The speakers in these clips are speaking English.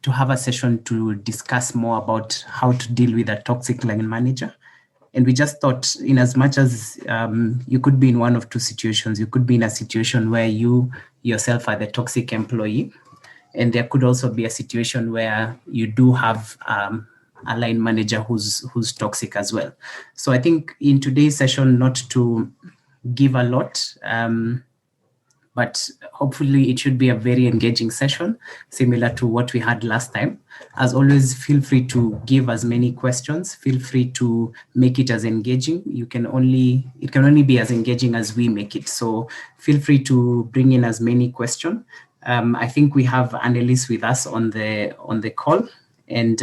to have a session to discuss more about how to deal with a toxic line manager. And we just thought, in as much as you could be in one of two situations, you could be in a situation where you yourself are the toxic employee, and there could also be a situation where you do have a line manager who's toxic as well. So I think in today's session, not to give a lot, but hopefully it should be a very engaging session, similar to what we had last time. As always, feel free to give as many questions. Feel free to make it as engaging. It can only be as engaging as we make it. So feel free to bring in as many questions. I think we have Anneliese with us on the call. And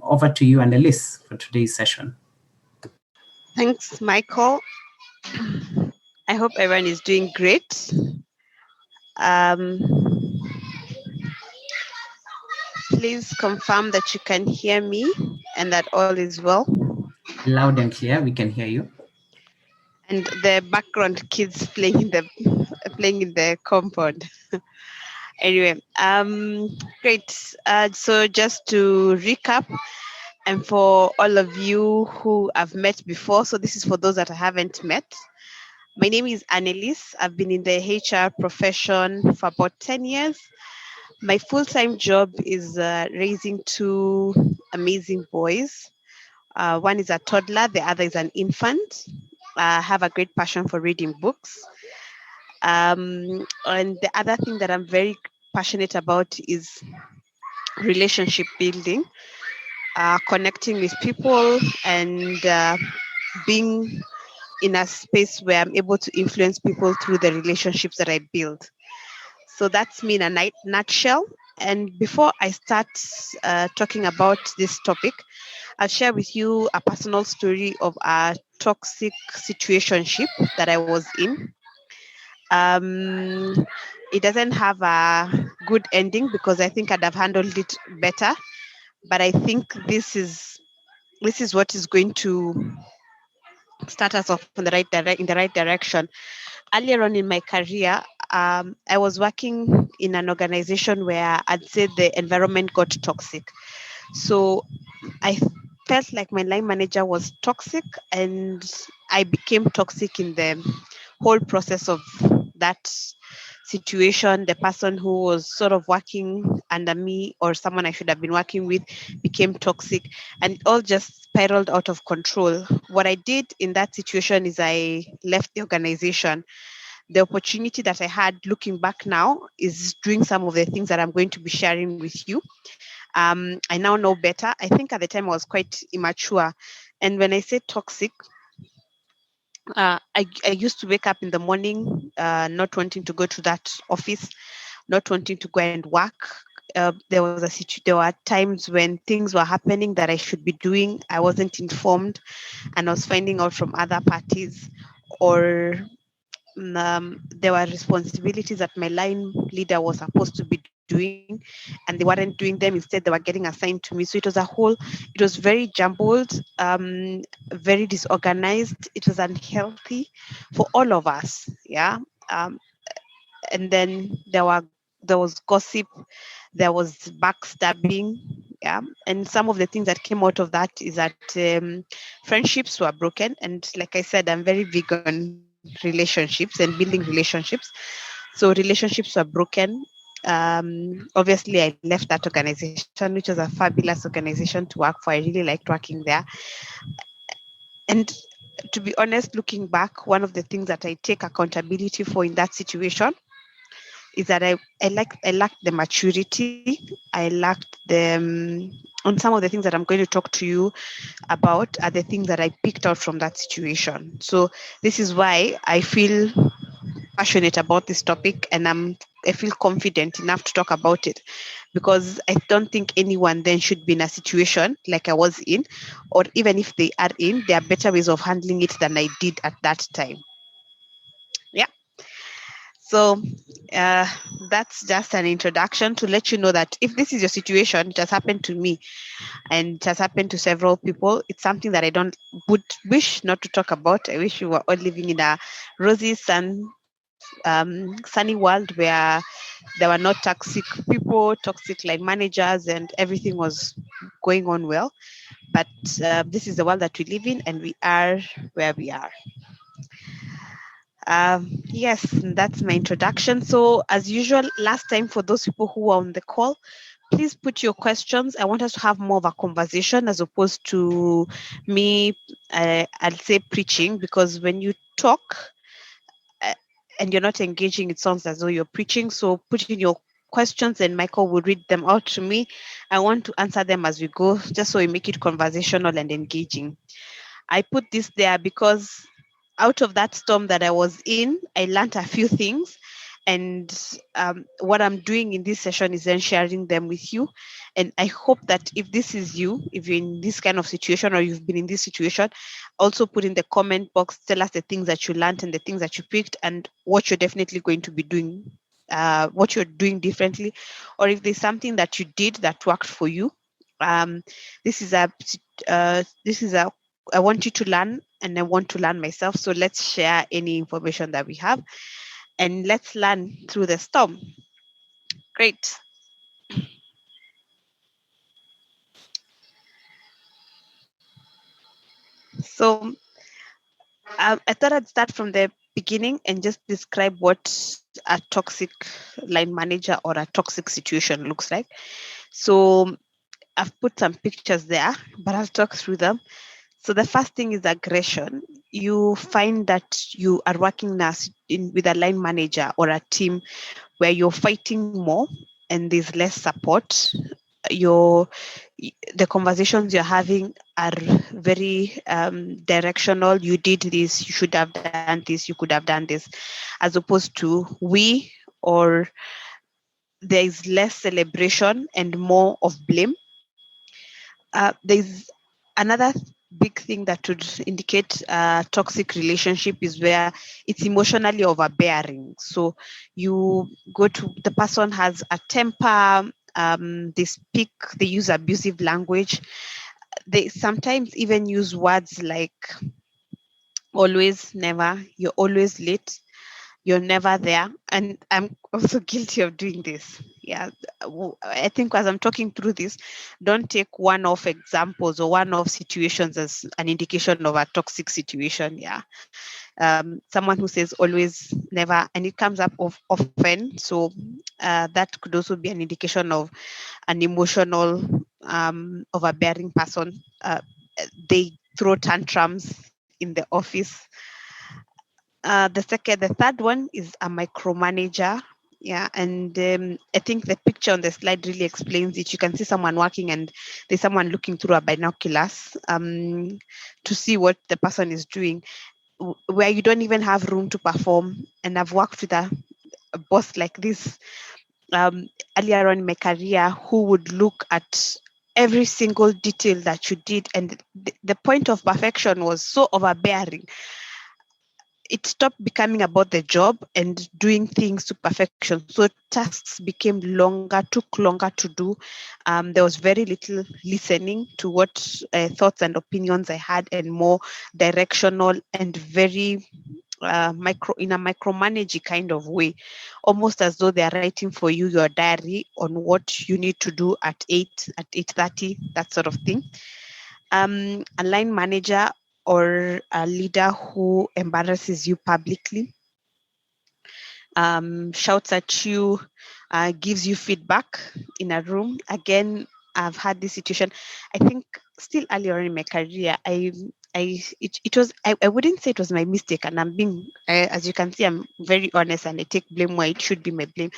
over to you, Anneliese, for today's session. Thanks, Michael. I hope everyone is doing great. Please confirm that you can hear me and that all is well. Loud and clear, we can hear you. And the background kids playing in the compound. Anyway, great. So just to recap, and for all of you who I've met before, so this is for those that I haven't met. My name is Anneliese. I've been in the HR profession for about 10 years. My full-time job is raising two amazing boys. One is a toddler, the other is an infant. I have a great passion for reading books. And the other thing that I'm very passionate about is relationship building, connecting with people, and being in a space where I'm able to influence people through the relationships that I build. So that's me in a nutshell. And before I start talking about this topic, I'll share with you a personal story of a toxic situationship that I was in. It doesn't have a good ending because I think I'd have handled it better. But I think this is what is going to start us off in the right direction. Earlier on in my career, I was working in an organization where I'd say the environment got toxic. So I felt like my line manager was toxic, and I became toxic in the whole process of that situation. The person who was sort of working under me, or someone I should have been working with, became toxic, and it all just spiraled out of control. What I did in that situation is I left the organization. The opportunity that I had looking back now is doing some of the things that I'm going to be sharing with you. I now know better. I think at the time I was quite immature. And when I say toxic, I used to wake up in the morning not wanting to go to that office, not wanting to go and work. There were times when things were happening that I should be doing. I wasn't informed, and I was finding out from other parties, or there were responsibilities that my line leader was supposed to be doing, and they weren't doing them. Instead, they were getting assigned to me. So it was very jumbled, very disorganized. It was unhealthy for all of us. Yeah. And then there was gossip, there was backstabbing. Yeah. And some of the things that came out of that is that friendships were broken. And like I said, I'm very big on relationships and building relationships. So relationships were broken. Obviously, I left that organization, which was a fabulous organization to work for. I really liked working there. And to be honest, looking back, one of the things that I take accountability for in that situation is that I lacked the maturity. I lacked the, on some of the things that I'm going to talk to you about are the things that I picked out from that situation. So this is why I feel passionate about this topic, and I feel confident enough to talk about it, because I don't think anyone then should be in a situation like I was in, or even if they are in, there are better ways of handling it than I did at that time. Yeah. So that's just an introduction to let you know that if this is your situation, it has happened to me and it has happened to several people. It's something that I would wish not to talk about. I wish we were all living in a rosy, sunny world where there were not toxic people, toxic line managers, and everything was going on well. But this is the world that we live in, and we are where we are. Yes, that's my introduction. So as usual, last time, for those people who are on the call, please put your questions. I want us to have more of a conversation as opposed to me, I'll say preaching, because when you talk and you're not engaging, it sounds as though you're preaching. So put in your questions and Michael will read them out to me. I want to answer them as we go, just so we make it conversational and engaging. I put this there because out of that storm that I was in, I learned a few things. And what I'm doing in this session is then sharing them with you. And I hope that if this is you, if you're in this kind of situation or you've been in this situation, also put in the comment box, tell us the things that you learned and the things that you picked and what you're definitely going to be doing, what you're doing differently, or if there's something that you did that worked for you. This is a I want you to learn and I want to learn myself. So let's share any information that we have and let's learn through the storm. Great. So I thought I'd start from the beginning and just describe what a toxic line manager or a toxic situation looks like. So I've put some pictures there, but I'll talk through them. So the first thing is aggression. You find that you are working with a line manager or a team where you're fighting more and there's less support. The conversations you're having are very directional. You did this, you should have done this, you could have done this, as opposed to we, or there is less celebration and more of blame. There's another big thing that would indicate a toxic relationship is where it's emotionally overbearing. So you go to, the person has a temper, they use abusive language. They sometimes even use words like always, never, you're always late, you're never there. And I'm also guilty of doing this. Yeah, I think as I'm talking through this, don't take one-off examples or one-off situations as an indication of a toxic situation. Yeah, someone who says always, never, and it comes up often. So that could also be an indication of an emotional, overbearing person. They throw tantrums in the office. The third one is a micromanager. Yeah, and I think the picture on the slide really explains it. You can see someone working and there's someone looking through a binoculars to see what the person is doing, where you don't even have room to perform. And I've worked with a boss like this earlier on in my career, who would look at every single detail that you did, and the point of perfection was so overbearing. It stopped becoming about the job and doing things to perfection. So tasks became longer, took longer to do. There was very little listening to what thoughts and opinions I had, and more directional and very in a micromanaging kind of way, almost as though they are writing for you your diary on what you need to do at 8:30, that sort of thing. A line manager or a leader who embarrasses you publicly, shouts at you, gives you feedback in a room. Again, I've had this situation. I think still earlier in my career, I wouldn't say it was my mistake, and I'm being, as you can see, I'm very honest and I take blame where it should be my blame.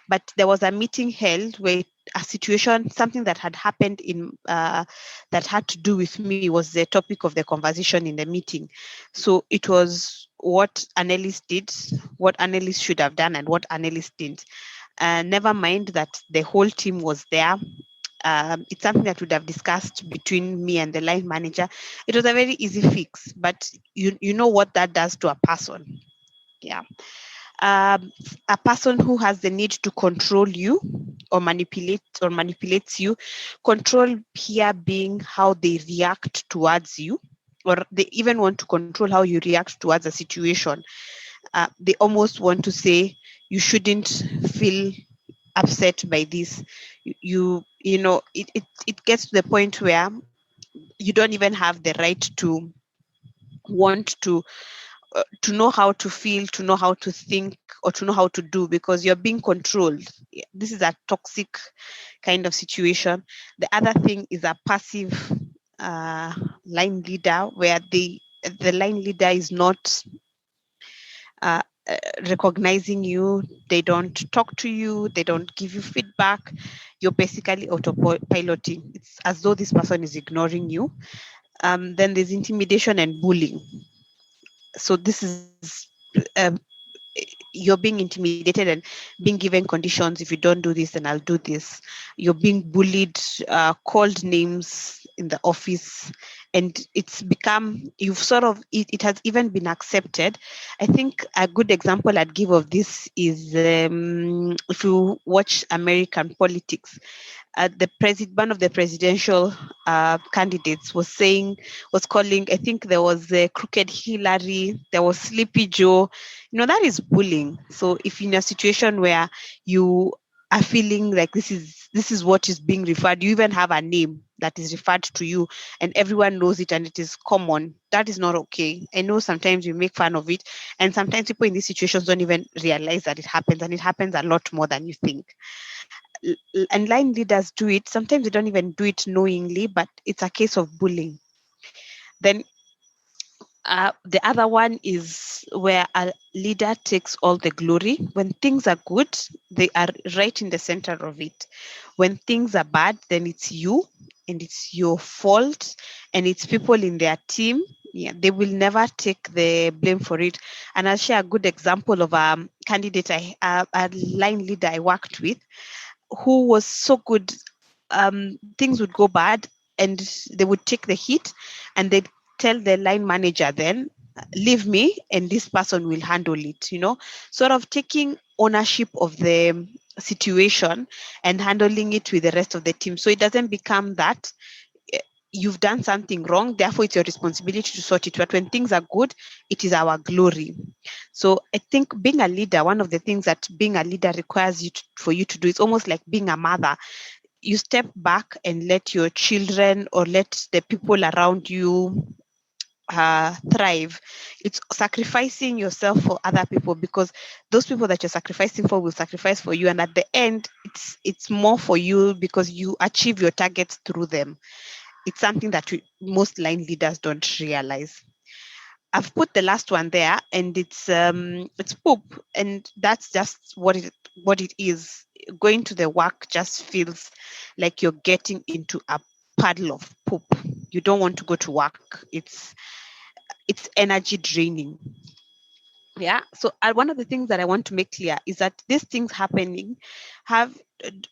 But there was a meeting held where a situation, something that had happened that had to do with me, was the topic of the conversation in the meeting. So it was what Anneliese did, what Anneliese should have done, and what Anneliese didn't. Never mind that the whole team was there. It's something that would have discussed between me and the line manager. It was a very easy fix, but you know what that does to a person. Yeah. A person who has the need to control you or manipulates you. Control here being how they react towards you, or they even want to control how you react towards a situation. they almost want to say you shouldn't feel upset by this. You know, it gets to the point where you don't even have the right to want to know how to feel, to know how to think, or to know how to do, because you're being controlled. This is a toxic kind of situation. The other thing is a passive uh, line leader, where the line leader is not uh, recognizing you. They don't talk to you. They don't give you feedback. You're basically autopiloting. It's as though this person is ignoring you. Then there's intimidation and bullying. So this is you're being intimidated and being given conditions. If you don't do this, then I'll do this. You're being bullied, called names in the office, and it's become, you've sort of, it has even been accepted. I think a good example I'd give of this is if you watch American politics. One of the presidential candidates was calling, I think there was Crooked Hillary, there was Sleepy Joe. That is bullying. So if in a situation where you are feeling like this is what is being referred, you even have a name that is referred to you and everyone knows it and it is common, that is not okay. I know sometimes we make fun of it, and sometimes people in these situations don't even realize that it happens, and it happens a lot more than you think. And line leaders do it. Sometimes they don't even do it knowingly, but it's a case of bullying. Then the other one is where a leader takes all the glory. When things are good, they are right in the center of it. When things are bad, then it's you and it's your fault, and it's people in their team. Yeah, they will never take the blame for it. And I'll share a good example of a candidate, a line leader I worked with, who was so good. Things would go bad and they would take the hit, and they'd tell the line manager, then leave me and this person will handle it, sort of taking ownership of the situation and handling it with the rest of the team. So it doesn't become that you've done something wrong, therefore it's your responsibility to sort it. But when things are good, it is our glory. So I think being a leader, one of the things that being a leader requires for you to do is almost like being a mother. You step back and let your children or let the people around you thrive. It's sacrificing yourself for other people, because those people that you're sacrificing for will sacrifice for you, and at the end it's more for you because you achieve your targets through them. It's something that most line leaders don't realize. I've put the last one there, and it's poop, and that's just what it is. Going to the work just feels like you're getting into a puddle of poop. You don't want to go to work. It's energy draining. Yeah. So one of the things that I want to make clear is that these things happening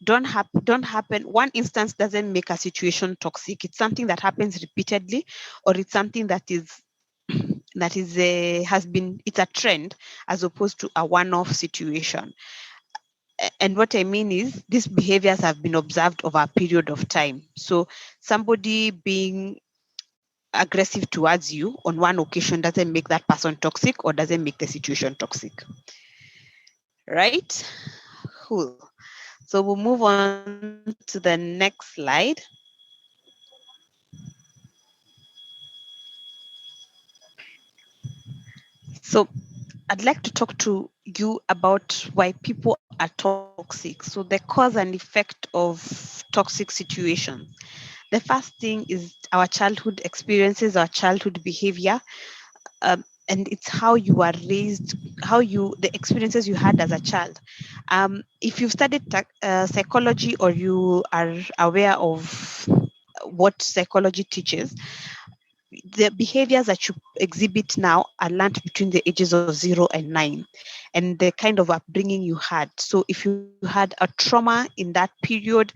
don't happen. One instance doesn't make a situation toxic. It's something that happens repeatedly, or it's something that it's a trend as opposed to a one-off situation. And what I mean is these behaviors have been observed over a period of time. So somebody being aggressive towards you on one occasion doesn't make that person toxic or doesn't make the situation toxic. Right? Cool. So we'll move on to the next slide. So I'd like to talk to you about why people are toxic. So the cause and effect of toxic situations. The first thing is our childhood experiences, our childhood behavior, and it's how you are raised, the experiences you had as a child. If you've studied psychology, or you are aware of what psychology teaches, the behaviors that you exhibit now are learned between the ages of 0 and 9, and the kind of upbringing you had. So if you had a trauma in that period,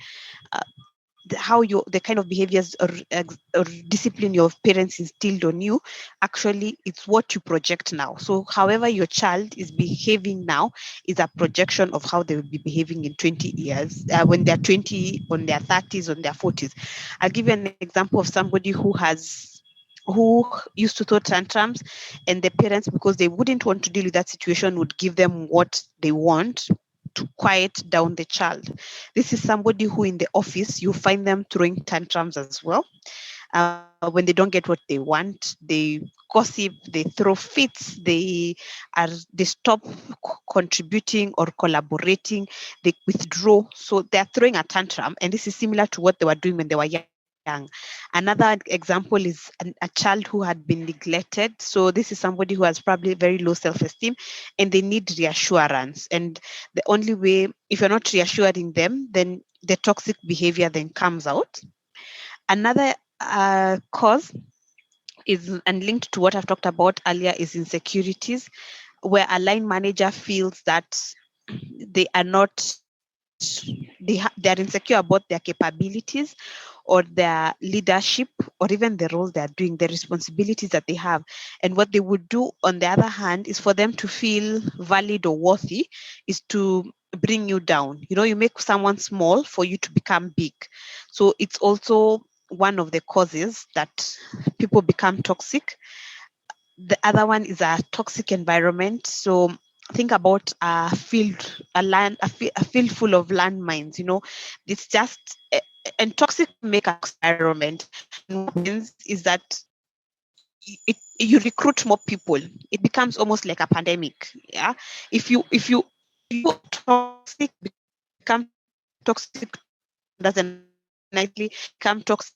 the kind of behaviors or discipline your parents instilled on you, actually it's what you project now. So however your child is behaving now is a projection of how they will be behaving in 20 years, when they're 20, on their 30s, on their 40s. I'll give you an example of somebody who who used to throw tantrums, and the parents, because they wouldn't want to deal with that situation, would give them what they want to quiet down the child. This is somebody who in the office you find them throwing tantrums as well. When they don't get what they want, they gossip, they throw fits, they stop contributing or collaborating, they withdraw. So they are throwing a tantrum, and this is similar to what they were doing when they were young. Another example is a child who had been neglected. So this is somebody who has probably very low self-esteem, and they need reassurance. And the only way, if you're not reassuring them, then the toxic behavior then comes out. Another cause is, and linked to what I've talked about earlier, is insecurities, where a line manager feels that they are not, they are insecure about their capabilities or their leadership or even the role they are doing, the responsibilities that they have. And what they would do, on the other hand, is for them to feel valid or worthy, is to bring you down. You make someone small for you to become big. So it's also one of the causes that people become toxic. The other one is a toxic environment. So think about a field, a field full of landmines. It's just, and toxic make an environment. And what happens is that you recruit more people. It becomes almost like a pandemic. Yeah, if you toxic, become toxic, doesn't nicely become toxic.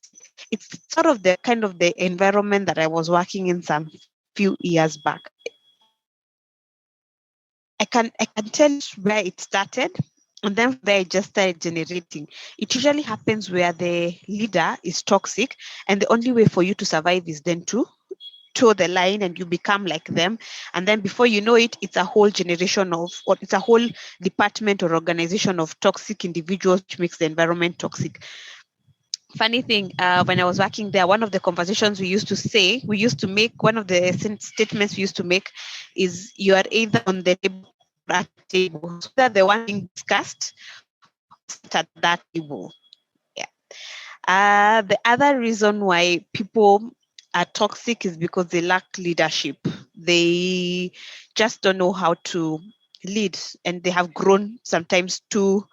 It's sort of the kind of the environment that I was working in some few years back. I can tell you where it started, and then there it just started generating. It usually happens where the leader is toxic, and the only way for you to survive is then to toe the line and you become like them. And then before you know it, it's a whole generation of, or it's a whole department or organization of toxic individuals, which makes the environment toxic. Funny thing, when I was working there, one of the conversations we used to make, one of the statements we used to make is, you are either on the table or at the table. So that the one being discussed at that table. Yeah. The other reason why people are toxic is because they lack leadership. They just don't know how to lead, and they have grown sometimes too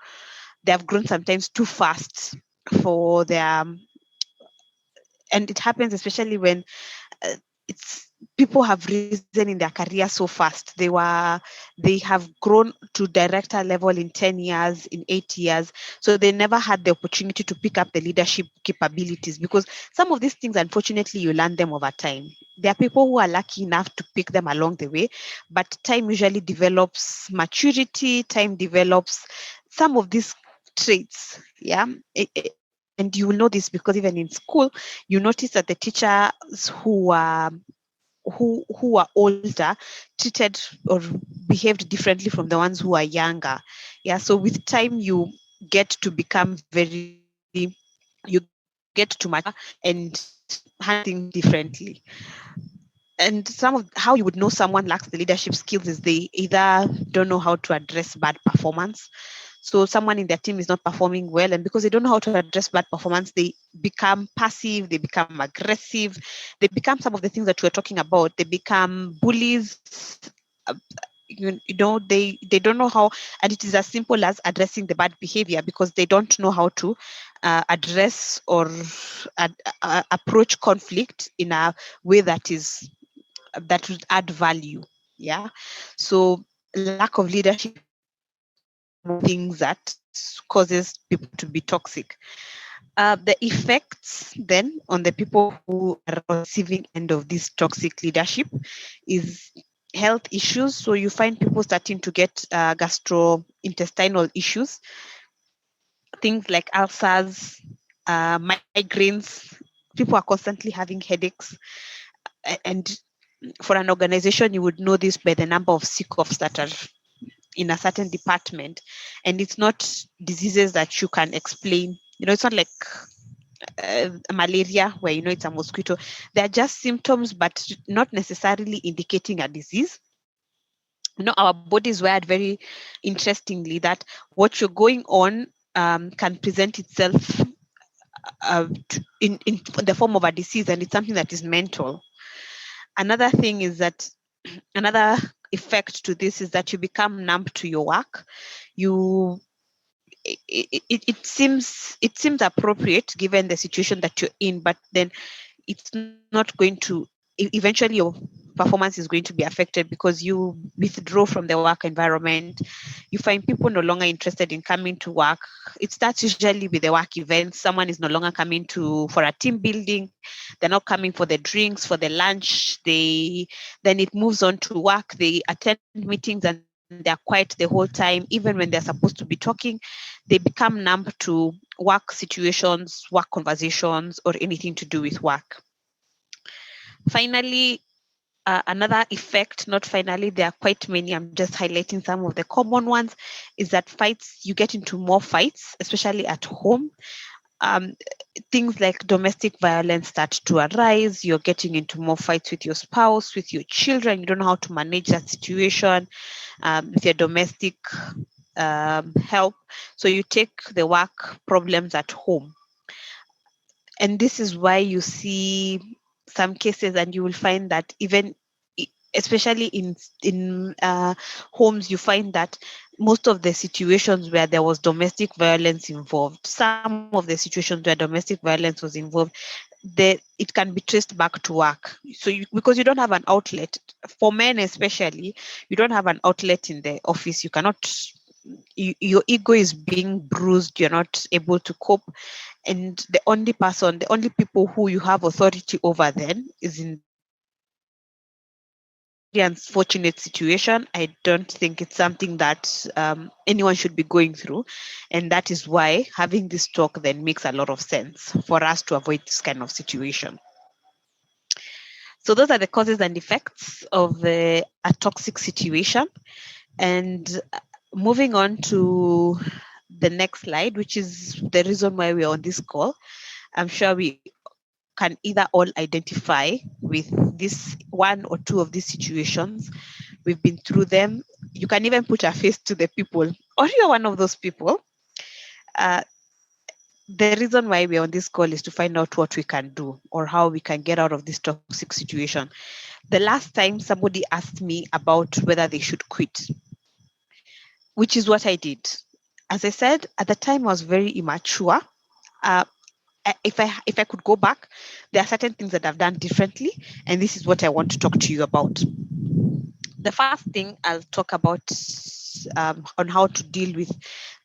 fast for their, and it happens especially when it's people have risen in their career so fast. They have grown to director level in 10 years, in 8 years. So they never had the opportunity to pick up the leadership capabilities, because some of these things, unfortunately, you learn them over time. There are people who are lucky enough to pick them along the way, but time usually develops maturity, time develops some of these traits. Yeah. And you will know this because even in school, you notice that the teachers who are older treated or behaved differently from the ones who are younger. Yeah. So with time, you get to become you get to mature and handle things differently. And some of how you would know someone lacks the leadership skills is they either don't know how to address bad performance. So someone in their team is not performing well, and because they don't know how to address bad performance, they become passive, they become aggressive, they become some of the things that we're talking about. They become bullies. uh, they don't know how, and it is as simple as addressing the bad behavior, because they don't know how to address or approach conflict in a way that would add value. Yeah. So lack of leadership, things that causes people to be toxic. The effects then on the people who are receiving end of this toxic leadership is health issues. So you find people starting to get gastrointestinal issues, things like ulcers, migraines. People are constantly having headaches. And for an organization, you would know this by the number of sick offs that are in a certain department. And it's not diseases that you can explain. It's not like malaria where it's a mosquito. They're just symptoms, but not necessarily indicating a disease. Our body is wired very interestingly that what you're going on can present itself in the form of a disease, and it's something that is mental. Another thing is that another effect to this is that you become numb to your work. It seems appropriate given the situation that you're in, but then it's not going to, eventually your performance is going to be affected because you withdraw from the work environment. You find people no longer interested in coming to work. It starts usually with the work events. Someone is no longer coming for a team building. They're not coming for the drinks, for the lunch. Then it moves on to work. They attend meetings and they're quiet the whole time. Even when they're supposed to be talking, they become numb to work situations, work conversations, or anything to do with work. Finally, another effect, there are quite many, I'm just highlighting some of the common ones, is that you get into more fights, especially at home. Things like domestic violence start to arise. You're getting into more fights with your spouse, with your children. You don't know how to manage that situation with your domestic help. So you take the work problems at home. And this is why you see some cases, and you will find that even especially in homes, you find that most of the situations where there was domestic violence involved, some of the situations where domestic violence was involved, it can be traced back to work. So because you don't have an outlet, for men especially, you don't have an outlet in the office. You cannot, your ego is being bruised. You're not able to cope. And the only people who you have authority over then is in the unfortunate situation. I don't think it's something that anyone should be going through. And that is why having this talk then makes a lot of sense for us to avoid this kind of situation. So those are the causes and effects of a toxic situation. And moving on to the next slide, which is the reason why we're on this call. I'm sure we can either all identify with this one or two of these situations. We've been through them. You can even put a face to the people, or you're one of those people. The reason why we're on this call is to find out what we can do or how we can get out of this toxic situation. The last time somebody asked me about whether they should quit, which is what I did. As I said, at the time I was very immature. If I could go back, there are certain things that I've done differently, and this is what I want to talk to you about. The first thing I'll talk about on how to deal with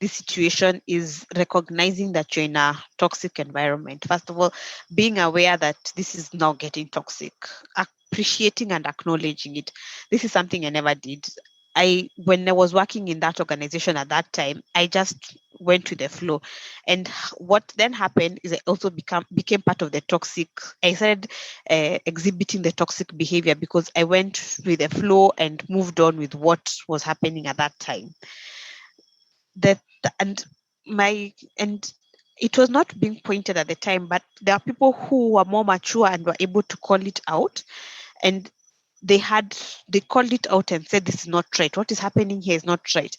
this situation is recognizing that you're in a toxic environment. First of all, being aware that this is now getting toxic, appreciating and acknowledging it. This is something I never did. When I was working in that organization at that time, I just went with the flow. And what then happened is I also became part of the toxic. I started exhibiting the toxic behavior because I went with the flow and moved on with what was happening at that time. And it was not being pointed at the time, but there are people who were more mature and were able to call it out. And they called it out and said, this is not right. What is happening here is not right.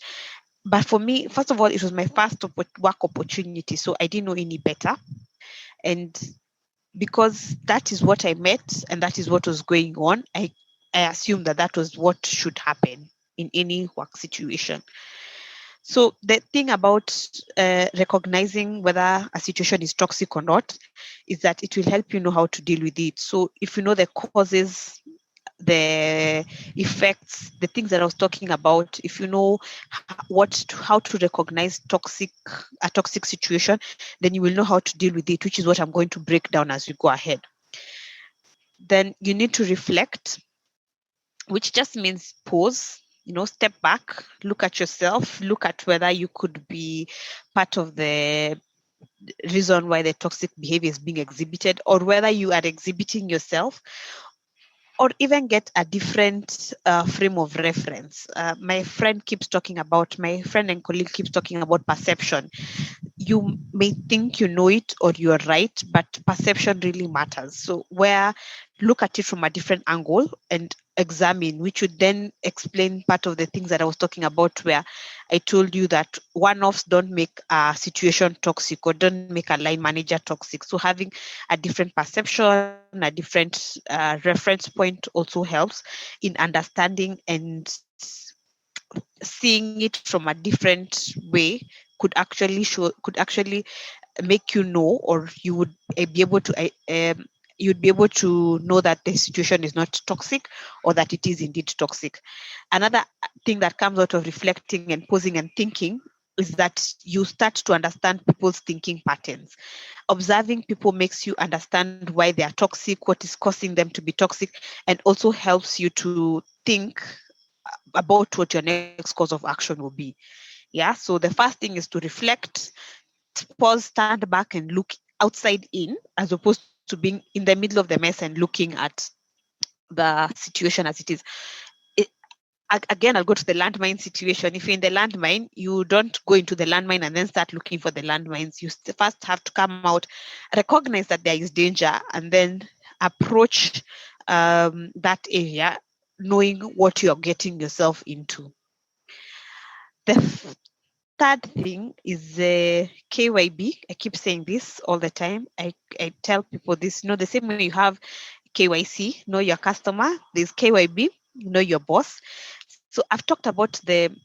But for me, first of all, it was my first work opportunity, so I didn't know any better. And because that is what I met and that is what was going on, I assumed that was what should happen in any work situation. So the thing about recognizing whether a situation is toxic or not is that it will help you know how to deal with it. So if you know the causes, the effects, the things that I was talking about, if you know how to recognize a toxic situation, then you will know how to deal with it, which is what I'm going to break down as we go ahead. Then you need to reflect, which just means pause, step back, look at yourself, look at whether you could be part of the reason why the toxic behavior is being exhibited, or whether you are exhibiting yourself, or even get a different frame of reference. My friend and colleague keeps talking about perception. You may think you know it or you're right, but perception really matters. So where look at it from a different angle and examine, which would then explain part of the things that I was talking about, where I told you that one-offs don't make a situation toxic or don't make a line manager toxic. So having a different perception, a different reference point also helps in understanding and seeing it from a different way could actually make you know, or you would be able to you'd be able to know that the situation is not toxic or that it is indeed toxic. Another thing that comes out of reflecting and pausing and thinking is that you start to understand people's thinking patterns. Observing people makes you understand why they are toxic, what is causing them to be toxic, and also helps you to think about what your next course of action will be. Yeah, so the first thing is to reflect, pause, stand back, and look outside in, as opposed to being in the middle of the mess and looking at the situation as it is. It, Again, I'll go to the landmine situation. If you're in the landmine, you don't go into the landmine and then start looking for the landmines. You first have to come out, recognize that there is danger, and then approach that area, knowing what you're getting yourself into. The third thing is KYB. I keep saying this all the time. I tell people this, the same way you have KYC, know your customer, there's KYB, know your boss. So I've talked about the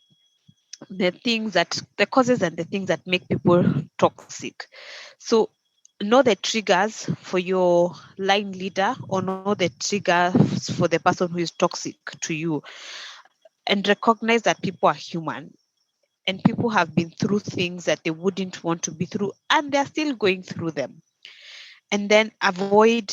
things that, the causes and the things that make people toxic. So know the triggers for your line leader, or know the triggers for the person who is toxic to you, and recognize that people are human. And people have been through things that they wouldn't want to be through, and they're still going through them. And then avoid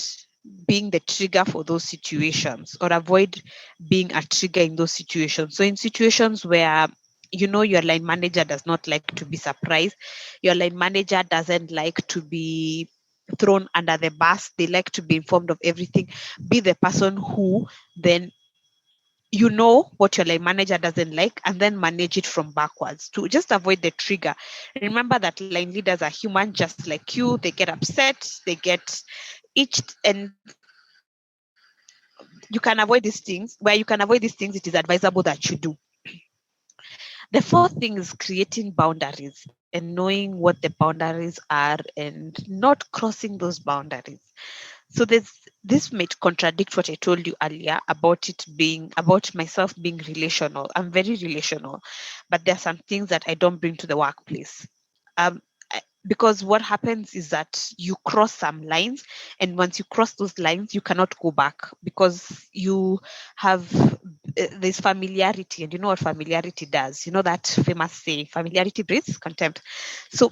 being the trigger for those situations, or avoid being a trigger in those situations. So in situations where your line manager does not like to be surprised, your line manager doesn't like to be thrown under the bus, they like to be informed of everything, be the person who then what your line manager doesn't like, and then manage it from backwards to just avoid the trigger. Remember that line leaders are human just like you. They get upset, they get itched, and you can avoid these things. Where you can avoid these things, it is advisable that you do. The fourth thing is creating boundaries and knowing what the boundaries are and not crossing those boundaries. So this may contradict what I told you earlier about it being about myself being relational. I'm very relational, but there are some things that I don't bring to the workplace. Because what happens is that you cross some lines, and once you cross those lines, you cannot go back, because you have this familiarity, and you know what familiarity does. You know that famous saying, familiarity breeds contempt. So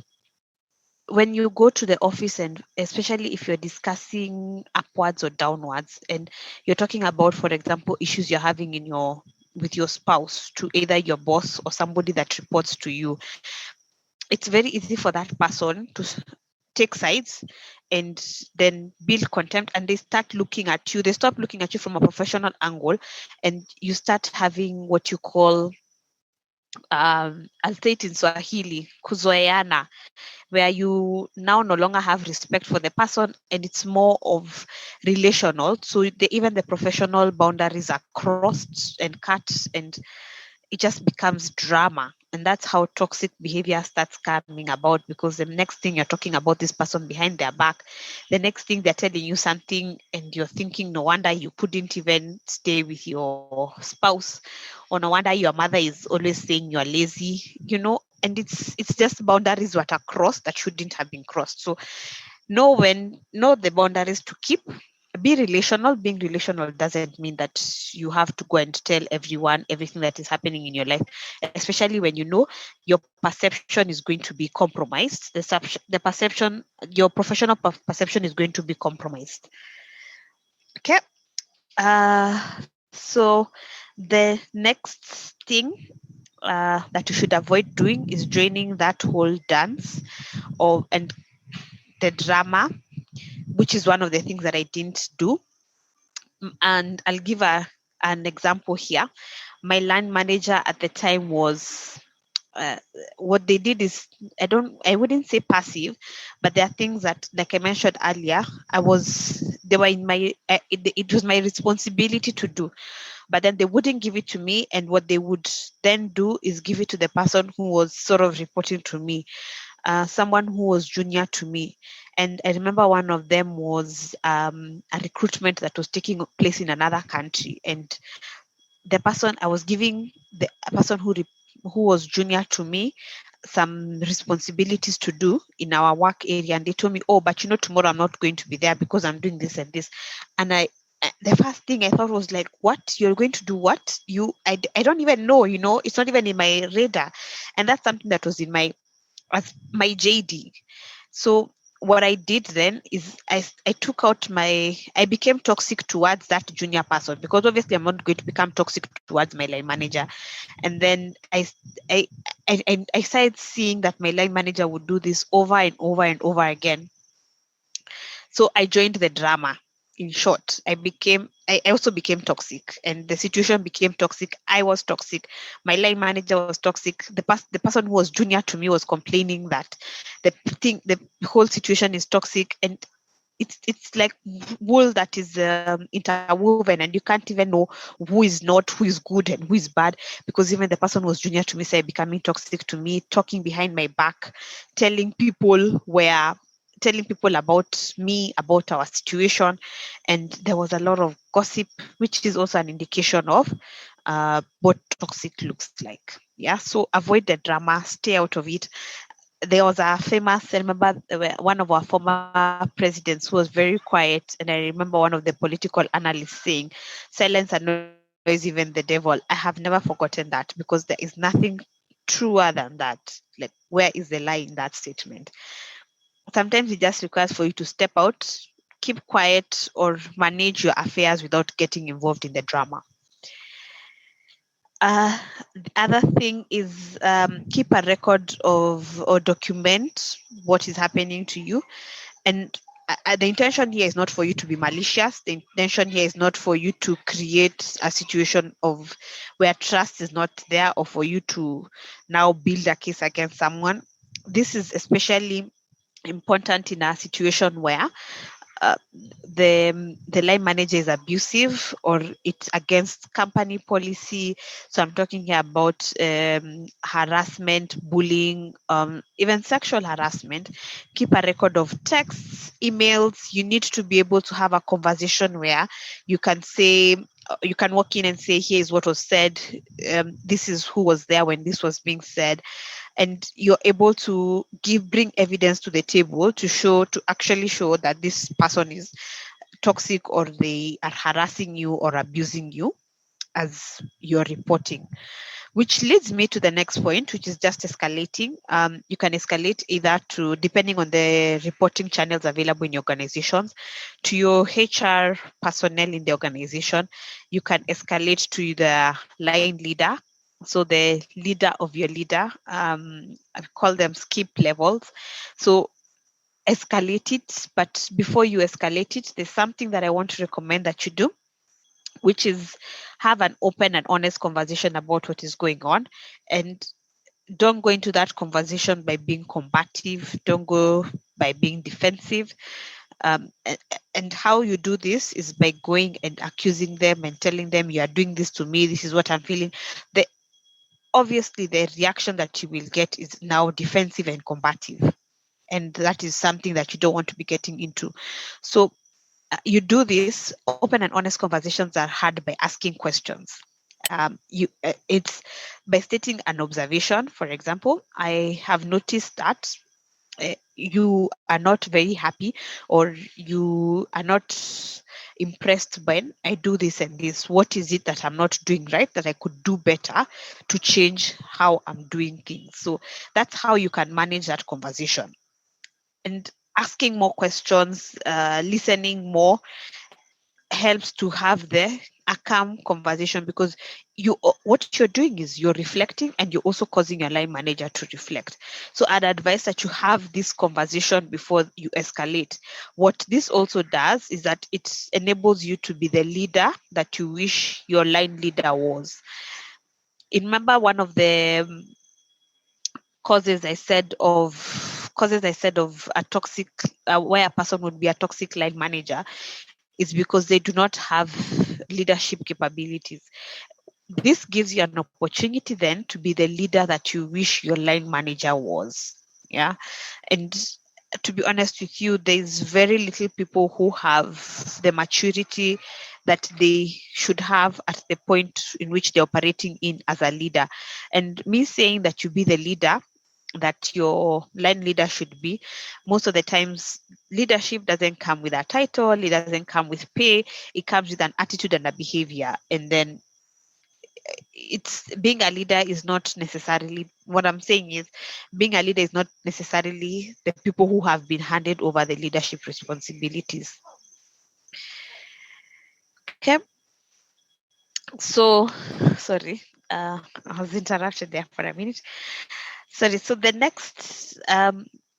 when you go to the office, and especially if you're discussing upwards or downwards, and you're talking about, for example, issues you're having with your spouse, to either your boss or somebody that reports to you, it's very easy for that person to take sides and then build contempt, and they start looking at you. They stop looking at you from a professional angle, and you start having what you call, I'll say it in Swahili, kuzoeana, where you now no longer have respect for the person, and it's more of relational. So even the professional boundaries are crossed and cut, and it just becomes drama. And that's how toxic behavior starts coming about, because the next thing you're talking about this person behind their back, the next thing they're telling you something, and you're thinking, no wonder you couldn't even stay with your spouse, or no wonder your mother is always saying you're lazy, and it's just boundaries that are crossed that shouldn't have been crossed. So know the boundaries to keep. Be relational. Being relational doesn't mean that you have to go and tell everyone everything that is happening in your life, especially when your perception is going to be compromised. The perception, your professional perception is going to be compromised. Okay. So the next thing that you should avoid doing is joining that whole dance and the drama, which is one of the things that I didn't do. And I'll give an example here. My land manager at the time was what they did is, I wouldn't say passive, but there are things that, like I mentioned earlier, they were in my, it was my responsibility to do, but then they wouldn't give it to me. And what they would then do is give it to the person who was sort of reporting to me, someone who was junior to me. And I remember one of them was a recruitment that was taking place in another country, and the person I was giving, the person who was junior to me, some responsibilities to do in our work area, and they told me, oh, but tomorrow I'm not going to be there because I'm doing this and this. And the first thing I thought was like, what? You're going to do what? I don't even know, it's not even in my radar. And that's something that was in my JD. So what I did then is I took out I became toxic towards that junior person, because obviously I'm not going to become toxic towards my line manager. And then I started seeing that my line manager would do this over and over and over again. So I joined the drama. In short, I also became toxic, and the situation became toxic. I was toxic. My line manager was toxic. The person who was junior to me was complaining that the whole situation is toxic, and it's like wool that is interwoven, and you can't even know who is good and who is bad, because even the person who was junior to me started becoming toxic to me, talking behind my back, telling people about me, about our situation. And there was a lot of gossip, which is also an indication of what toxic looks like. Yeah, so avoid the drama, stay out of it. There was I remember one of our former presidents who was very quiet, and I remember one of the political analysts saying, silence annoys even the devil. I have never forgotten that, because there is nothing truer than that. Like, where is the lie in that statement? Sometimes it just requires for you to step out, keep quiet, or manage your affairs without getting involved in the drama. The other thing is keep a record of or document what is happening to you. And the intention here is not for you to be malicious. The intention here is not for you to create a situation of where trust is not there, or for you to now build a case against someone. This is especially important in a situation where the line manager is abusive, or it's against company policy. So I'm talking here about harassment, bullying, even sexual harassment. Keep a record of texts, emails. You need to be able to have a conversation where you can say, you can walk in and say, here is what was said. This is who was there when this was being said. And you're able to bring evidence to the table to actually show that this person is toxic, or they are harassing you or abusing you as you're reporting. Which leads me to the next point, which is just escalating. You can escalate either to, depending on the reporting channels available in your organizations, to your HR personnel in the organization. You can escalate to the line leader. So the leader of your leader, I call them skip levels. So escalate it, but before you escalate it, there's something that I want to recommend that you do, which is have an open and honest conversation about what is going on. And don't go into that conversation by being combative. Don't go by being defensive. And how you do this is by going and accusing them and telling them, you are doing this to me, this is what I'm feeling. Obviously, the reaction that you will get is now defensive and combative. And that is something that you don't want to be getting into. So you do this. Open and honest conversations are had by asking questions. It's by stating an observation. For example, I have noticed that you are not very happy, or you are not impressed when I do this and this. What is it that I'm not doing right that I could do better to change how I'm doing things? So that's how you can manage that conversation. And asking more questions, listening more, helps to have a calm conversation, because what you're doing is you're reflecting, and you're also causing your line manager to reflect. So I'd advise that you have this conversation before you escalate. What this also does is that it enables you to be the leader that you wish your line leader was. Remember, one of the causes I said of a toxic, where a person would be a toxic line manager, is because they do not have leadership capabilities. This gives you an opportunity then to be the leader that you wish your line manager was. Yeah. And to be honest with you, there's very little people who have the maturity that they should have at the point in which they're operating in as a leader. And me saying that you be the leader that your line leader should be, most of the times leadership doesn't come with a title, it doesn't come with pay, it comes with an attitude and a behavior. And then it's being a leader is not necessarily, what I'm saying is, being a leader is not necessarily the people who have been handed over the leadership responsibilities. Okay. So sorry, I was interrupted there for a minute. Sorry. So the next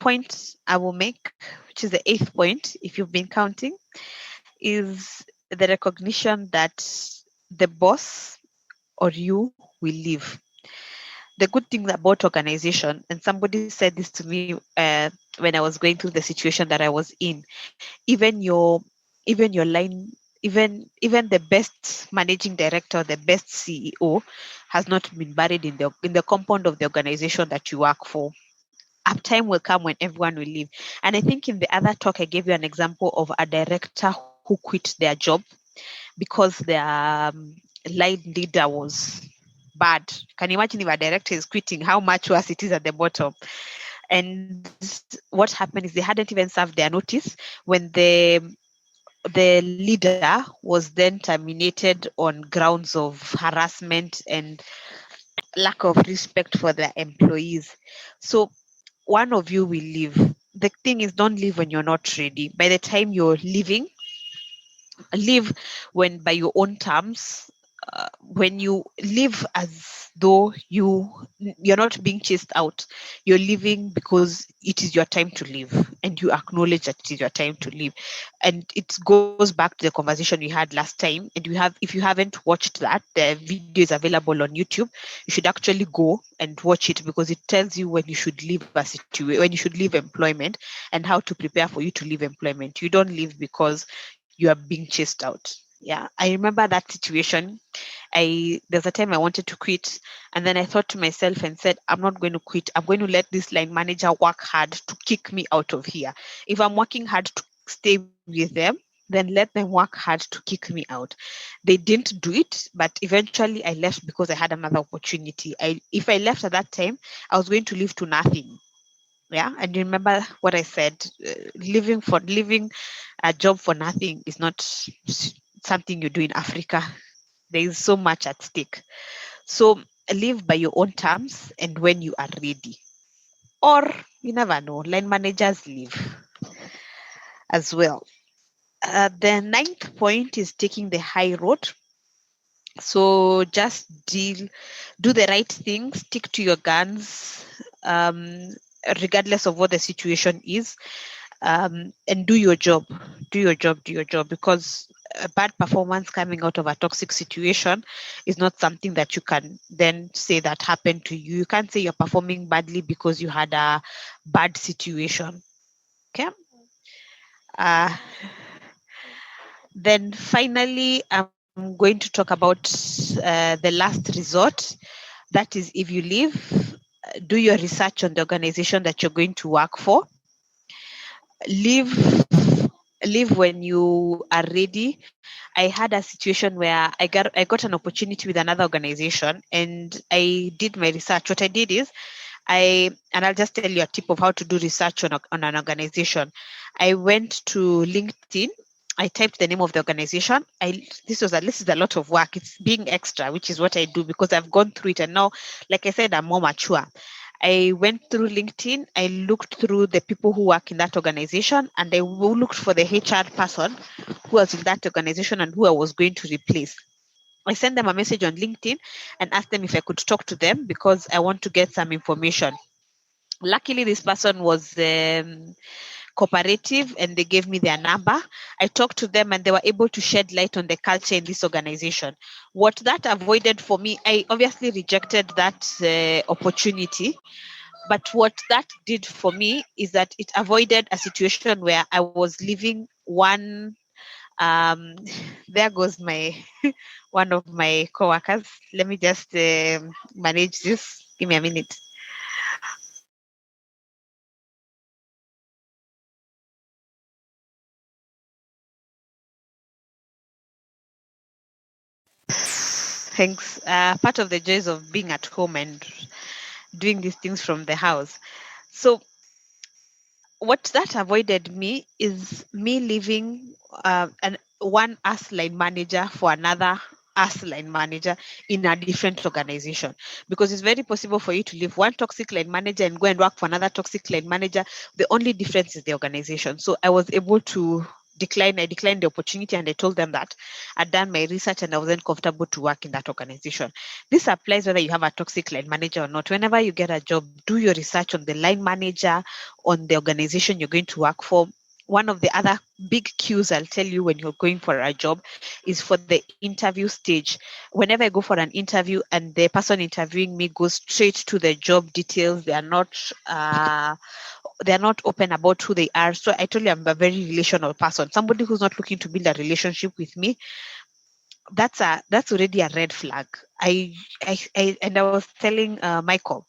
point I will make, which is the 8th point, if you've been counting, is the recognition that the boss or you will leave. The good thing about organization, and somebody said this to me when I was going through the situation that I was in, even your line, even the best managing director, the best CEO has not been buried in the compound of the organization that you work for. A time will come when everyone will leave. And I think in the other talk I gave you an example of a director who quit their job because their line leader was bad. Can you imagine if a director is quitting, how much worse it is at the bottom? And what happened is they hadn't even served their notice when the leader was then terminated on grounds of harassment and lack of respect for their employees. So one of you will leave. The thing is, don't leave when you're not ready. By the time you're leaving, leave when by your own terms. When you live as though you're not being chased out, you're leaving because it is your time to leave, and you acknowledge that it is your time to leave. And it goes back to the conversation we had last time. And if you haven't watched that, the video is available on YouTube. You should actually go and watch it, because it tells you when you should leave when you should leave employment, and how to prepare for you to leave employment. You don't leave because you are being chased out. Yeah, I remember that situation. There's a time I wanted to quit, and then I thought to myself and said, I'm not going to quit. I'm going to let this line manager work hard to kick me out of here. If I'm working hard to stay with them, then let them work hard to kick me out. They didn't do it, but eventually I left because I had another opportunity. If I left at that time, I was going to leave to nothing. Yeah, and you remember what I said, living a job for nothing is not something you do in Africa. There is so much at stake. So live by your own terms and when you are ready. Or you never know, line managers leave as well. The 9th point is taking the high road. So just do the right thing, stick to your guns, regardless of what the situation is, and do your job, because a bad performance coming out of a toxic situation is not something that you can then say that happened to you. You can't say you're performing badly because you had a bad situation. Okay. Then finally, I'm going to talk about the last resort. That is, if you leave, do your research on the organization that you're going to work for. Leave when you are ready. I had a situation where I got an opportunity with another organization, and I did my research. What I did is I'll just tell you a tip of how to do research on an organization. I went to LinkedIn. I typed the name of the organization. This is a lot of work. It's being extra, which is what I do because I've gone through it, and now, like I said, I'm more mature. I went through LinkedIn. I looked through the people who work in that organization, and I looked for the HR person who was in that organization and who I was going to replace. I sent them a message on LinkedIn and asked them if I could talk to them because I want to get some information. Luckily, this person was cooperative and they gave me their number. I talked to them and they were able to shed light on the culture in this organization. What that avoided for me, I obviously rejected that opportunity, But what that did for me is that it avoided a situation where I was leaving one. There goes my one of my coworkers. Let me just manage this. Give me a minute. Thanks. Part of the joys of being at home and doing these things from the house. So what that avoided me is me leaving one us line manager for another us line manager in a different organization, because it's very possible for you to leave one toxic line manager and go and work for another toxic line manager. The only difference is the organization. So I was able to I declined the opportunity, and I told them that I'd done my research and I wasn't comfortable to work in that organization. This applies whether you have a toxic line manager or not. Whenever you get a job, do your research on the line manager, on the organization you're going to work for. One of the other big cues I'll tell you when you're going for a job is for the interview stage. Whenever I go for an interview and the person interviewing me goes straight to the job details, they are not open about who they are. So I told you I'm a very relational person. Somebody who's not looking to build a relationship with me, that's already a red flag. And I was telling Michael,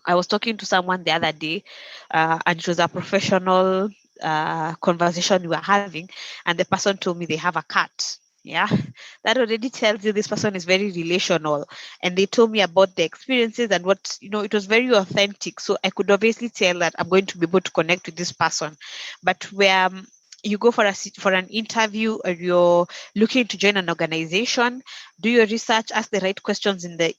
I was talking to someone the other day, and it was a professional conversation we were having, and the person told me they have a cat. Yeah, that already tells you this person is very relational. And they told me about the experiences and what, it was very authentic. So I could obviously tell that I'm going to be able to connect with this person. But where you go for an interview, or you're looking to join an organization, do your research, ask the right questions in the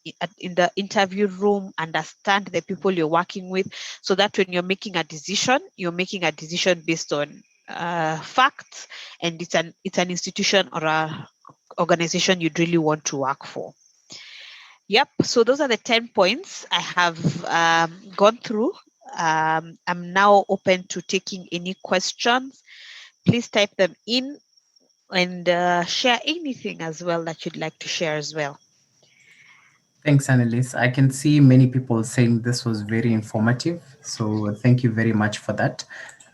interview room, understand the people you're working with, so that when you're making a decision based on facts, and it's an institution or a organization you'd really want to work for. Yep. So those are the 10 points I have gone through. I'm now open to taking any questions. Please type them in, and share anything as well that you'd like to share as well. Thanks, Anneliese. I can see many people saying this was very informative. So thank you very much for that.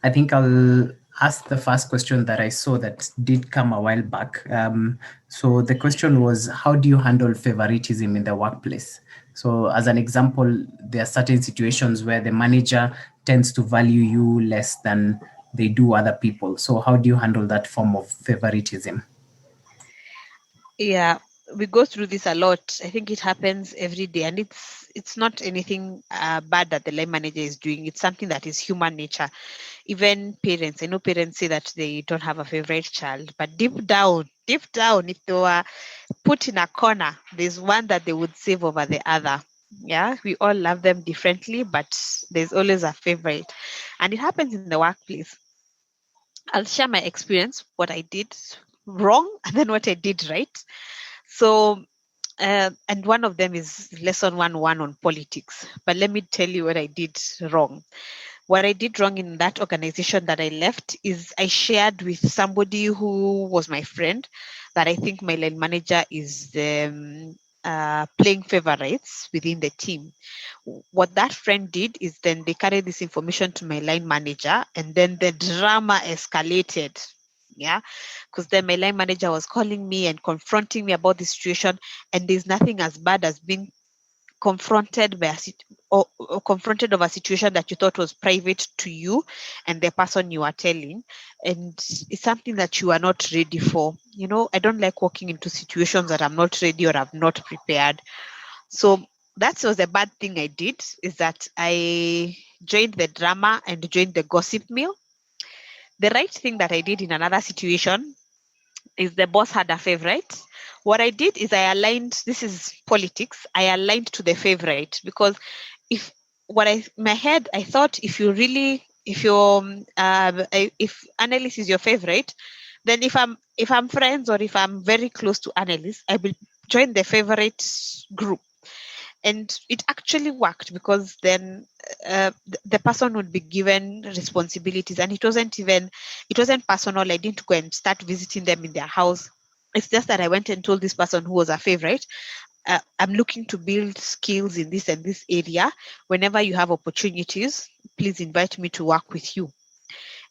I think I'll ask the first question that I saw that did come a while back. So the question was, how do you handle favoritism in the workplace? So as an example, there are certain situations where the manager tends to value you less than they do other people. So how do you handle that form of favoritism? Yeah, we go through this a lot. I think it happens every day, and it's not anything bad that the line manager is doing. It's something that is human nature. Even parents, I know parents say that they don't have a favorite child, but deep down, if they were put in a corner, there's one that they would save over the other. Yeah, we all love them differently, but there's always a favorite, and it happens in the workplace. I'll share my experience, what I did wrong, and then what I did right. So, and one of them is lesson 1 on politics. But let me tell you what I did wrong. What I did wrong in that organization that I left is I shared with somebody who was my friend that I think my line manager is playing favorites within the team. What that friend did is then they carried this information to my line manager, and then the drama escalated. Yeah, because then my line manager was calling me and confronting me about the situation, and there's nothing as bad as being confronted by or confronted of a situation that you thought was private to you and the person you are telling, and it's something that you are not ready for. I don't like walking into situations that I'm not ready or I'm not prepared. So that was a bad thing I did, is that I joined the drama and joined the gossip mill. The right thing that I did in another situation is the boss had a favorite. What I did is I aligned, this is politics, I aligned to the favorite, because if my head, I thought if if Anneliese is your favorite, then if I'm friends, or if I'm very close to Anneliese, I will join the favorite group. And it actually worked, because then the person would be given responsibilities, and it wasn't personal. I didn't go and start visiting them in their house. It's just that I went and told this person who was a favorite, I'm looking to build skills in this and this area. Whenever you have opportunities, please invite me to work with you.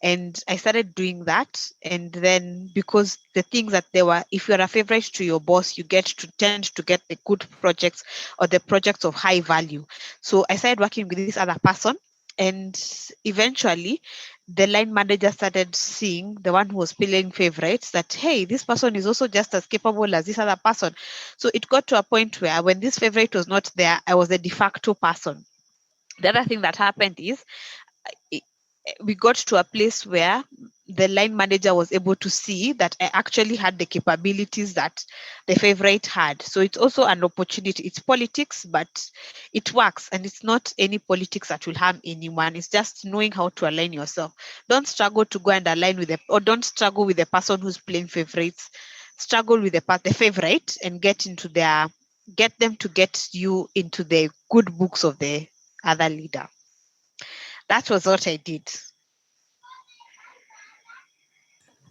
And I started doing that. And then, because the things that they were, if you're a favorite to your boss, you tend to get the good projects or the projects of high value. So I started working with this other person, and eventually the line manager started seeing the one who was playing favorites that, hey, this person is also just as capable as this other person. So it got to a point where when this favorite was not there, I was the de facto person. The other thing that happened is, we got to a place where the line manager was able to see that I actually had the capabilities that the favorite had. So it's also an opportunity. It's politics, but it works. And it's not any politics that will harm anyone. It's just knowing how to align yourself. Don't struggle to go and align with or don't struggle with the person who's playing favorites. Struggle with the favorite and get them to get you into the good books of the other leader. That was what I did.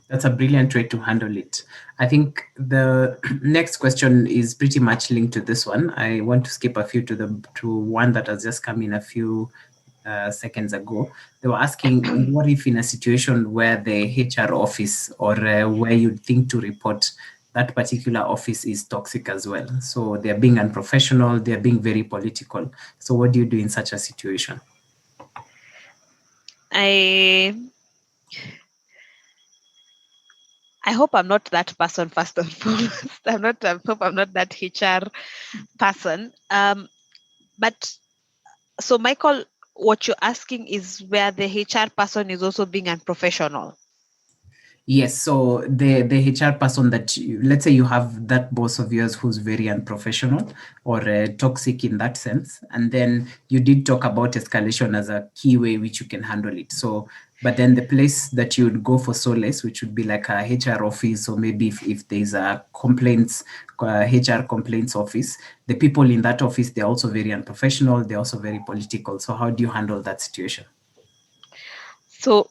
That's a brilliant way to handle it. I think the next question is pretty much linked to this one. I want to skip a few to one that has just come in a few seconds ago. They were asking, what if in a situation where the HR office or where you think to report, that particular office is toxic as well? So they're being unprofessional, they're being very political. So what do you do in such a situation? I hope I'm not that person, first and foremost. I hope I'm not that HR person. But so, Michael, what you're asking is where the HR person is also being unprofessional. Yes, so the HR person that let's say you have that boss of yours who's very unprofessional or toxic in that sense, and then you did talk about escalation as a key way which you can handle it. So, but then the place that you would go for solace, which would be like a HR office, or maybe if there's a HR complaints office, the people in that office, they're also very unprofessional, they're also very political. So how do you handle that situation? So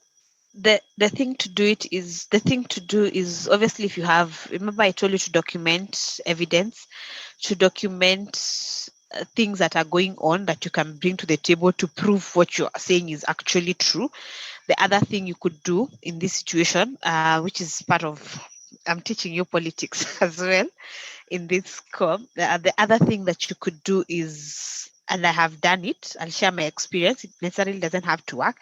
the thing to do is obviously, if you have, remember I told you to document evidence, to document things that are going on that you can bring to the table to prove what you're saying is actually true. The other thing you could do in this situation, which is part of, I'm teaching you politics as well in this course. The other thing that you could do is, and I have done it, I'll share my experience, it necessarily doesn't have to work,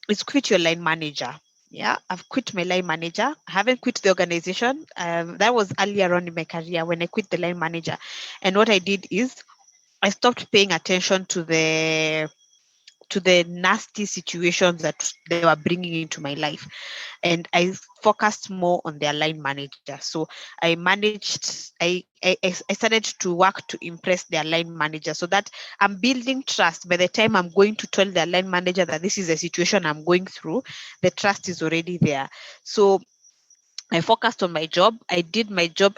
is quit your line manager. Yeah, I've quit my line manager. I haven't quit the organization. That was earlier on in my career when I quit the line manager. And what I did is I stopped paying attention to the nasty situations that they were bringing into my life, and I focused more on their line manager. So I started to work to impress their line manager, so that I'm building trust. By the time I'm going to tell their line manager that this is a situation I'm going through, the trust is already there. So I focused on my job. I did my job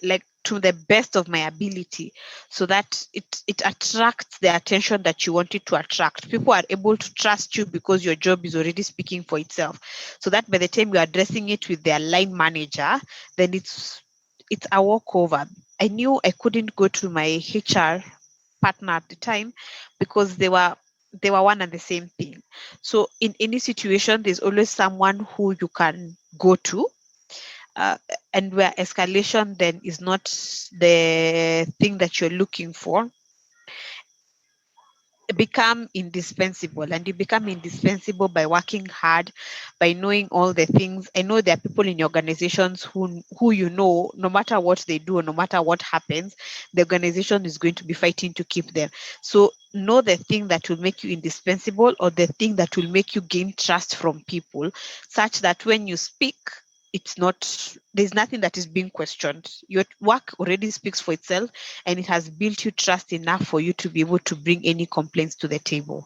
like to the best of my ability, so that it attracts the attention that you want it to attract. People are able to trust you because your job is already speaking for itself, so that by the time you're addressing it with their line manager, then it's a walkover. I knew I couldn't go to my HR partner at the time because they were one and the same thing. So in any situation, there's always someone who you can go to, and where escalation then is not the thing that you're looking for, become indispensable. And you become indispensable by working hard, by knowing all the things. I know there are people in your organizations who no matter what they do or no matter what happens, the organization is going to be fighting to keep them. So know the thing that will make you indispensable, or the thing that will make you gain trust from people, such that when you speak, there's nothing that is being questioned. Your work already speaks for itself, and it has built you trust enough for you to be able to bring any complaints to the table.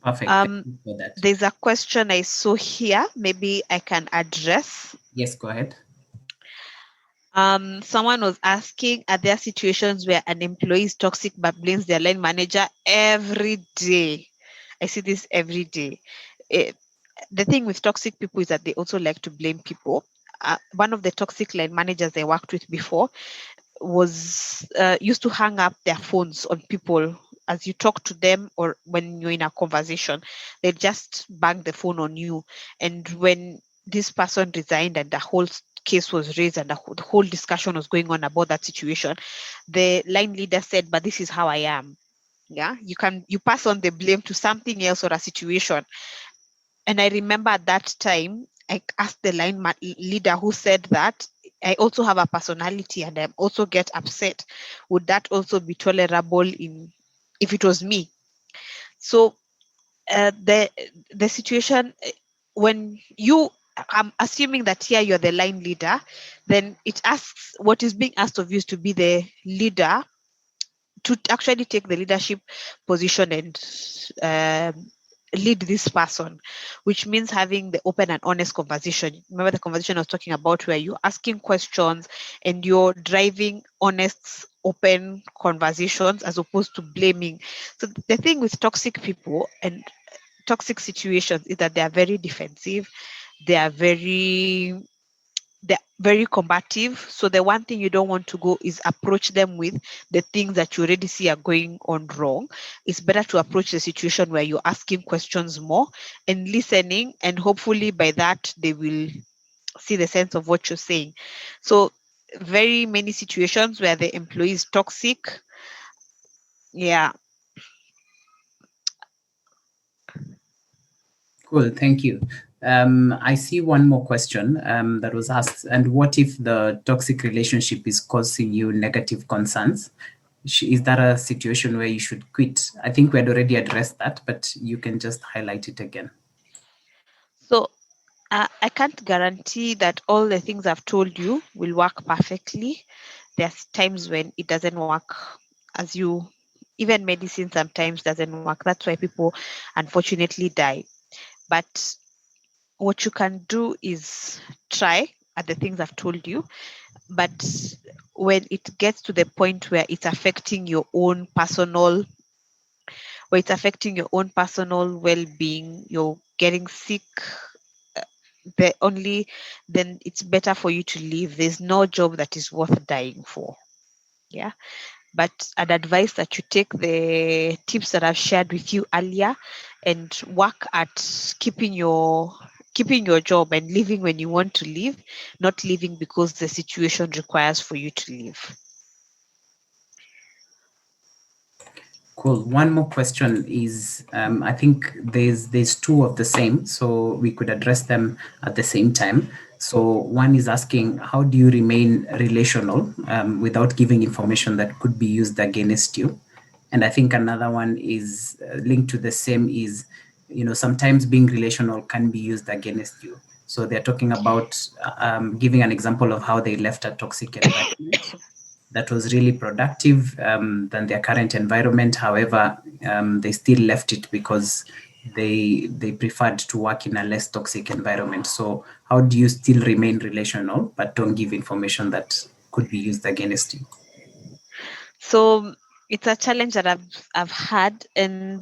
Perfect. Thank you for that. There's a question I saw here. Maybe I can address. Yes, go ahead. Someone was asking, are there situations where an employee is toxic but blames their line manager? Every day. I see this every day. The thing with toxic people is that they also like to blame people. one of the toxic line managers I worked with before was used to hang up their phones on people as you talk to them, or when you're in a conversation, they just bang the phone on you. And when this person resigned and the whole case was raised and the whole discussion was going on about that situation, the line leader said, "But this is how I am." Yeah, you pass on the blame to something else or a situation. And I remember at that time, I asked the leader who said that, "I also have a personality and I also get upset. Would that also be tolerable if it was me?" So the situation, when I'm assuming that here you're the line leader, then it asks, what is being asked of you is to be the leader, to actually take the leadership position and lead this person, which means having the open and honest conversation. Remember the conversation I was talking about, where you're asking questions and you're driving honest, open conversations as opposed to blaming. So the thing with toxic people and toxic situations is that they are very defensive. They are they're very combative. So the one thing you don't want to go is approach them with the things that you already see are going on wrong. It's better to approach the situation where you're asking questions more and listening, and hopefully by that they will see the sense of what you're saying. So very many situations where the employee is toxic. Yeah. Cool, thank you. I see one more question that was asked. And what if the toxic relationship is causing you negative concerns? Is that a situation where you should quit? I think we had already addressed that, but you can just highlight it again. So I can't guarantee that all the things I've told you will work perfectly. There's times when it doesn't work as you, even medicine sometimes doesn't work. That's why people unfortunately die. But what you can do is try at the things I've told you. But when it gets to the point where it's affecting your own personal, well-being, you're getting sick, then it's better for you to leave. There's no job that is worth dying for. Yeah. But I'd advise that you take the tips that I've shared with you earlier and work at keeping your job and leaving when you want to leave, not leaving because the situation requires for you to leave. Cool. One more question is, I think there's two of the same, so we could address them at the same time. So one is asking, how do you remain relational without giving information that could be used against you? And I think another one is linked to the same is, sometimes being relational can be used against you. So they're talking about giving an example of how they left a toxic environment that was really productive than their current environment. However, they still left it because they preferred to work in a less toxic environment. So how do you still remain relational but don't give information that could be used against you? So it's a challenge that I've had, and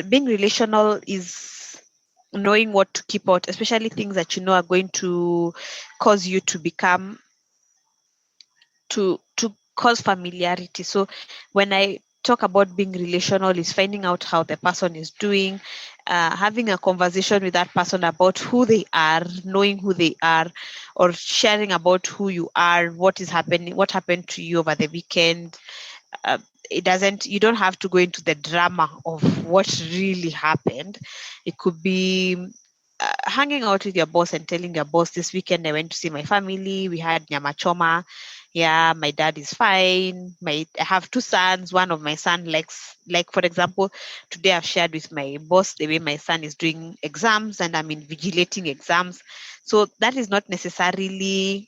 being relational is knowing what to keep out, especially things that you know are going to cause you to become to cause familiarity. So when I talk about being relational, is finding out how the person is doing, having a conversation with that person about who they are, knowing who they are, or sharing about who you are, what happened to you over the weekend. You don't have to go into the drama of what really happened. It could be hanging out with your boss and telling your boss, "This weekend I went to see my family, we had nyama choma. Yeah, my dad is fine. I have two sons. One of my son likes, like for example, today I've shared with my boss the way my son is doing exams and I'm invigilating exams. So that is not necessarily,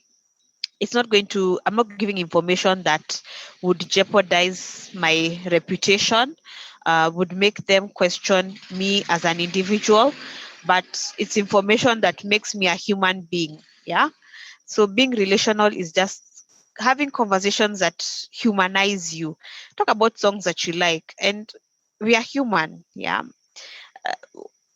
I'm not giving information that would jeopardize my reputation, would make them question me as an individual, but it's information that makes me a human being. Yeah. So being relational is just having conversations that humanize you. Talk about songs that you like, and we are human. Yeah.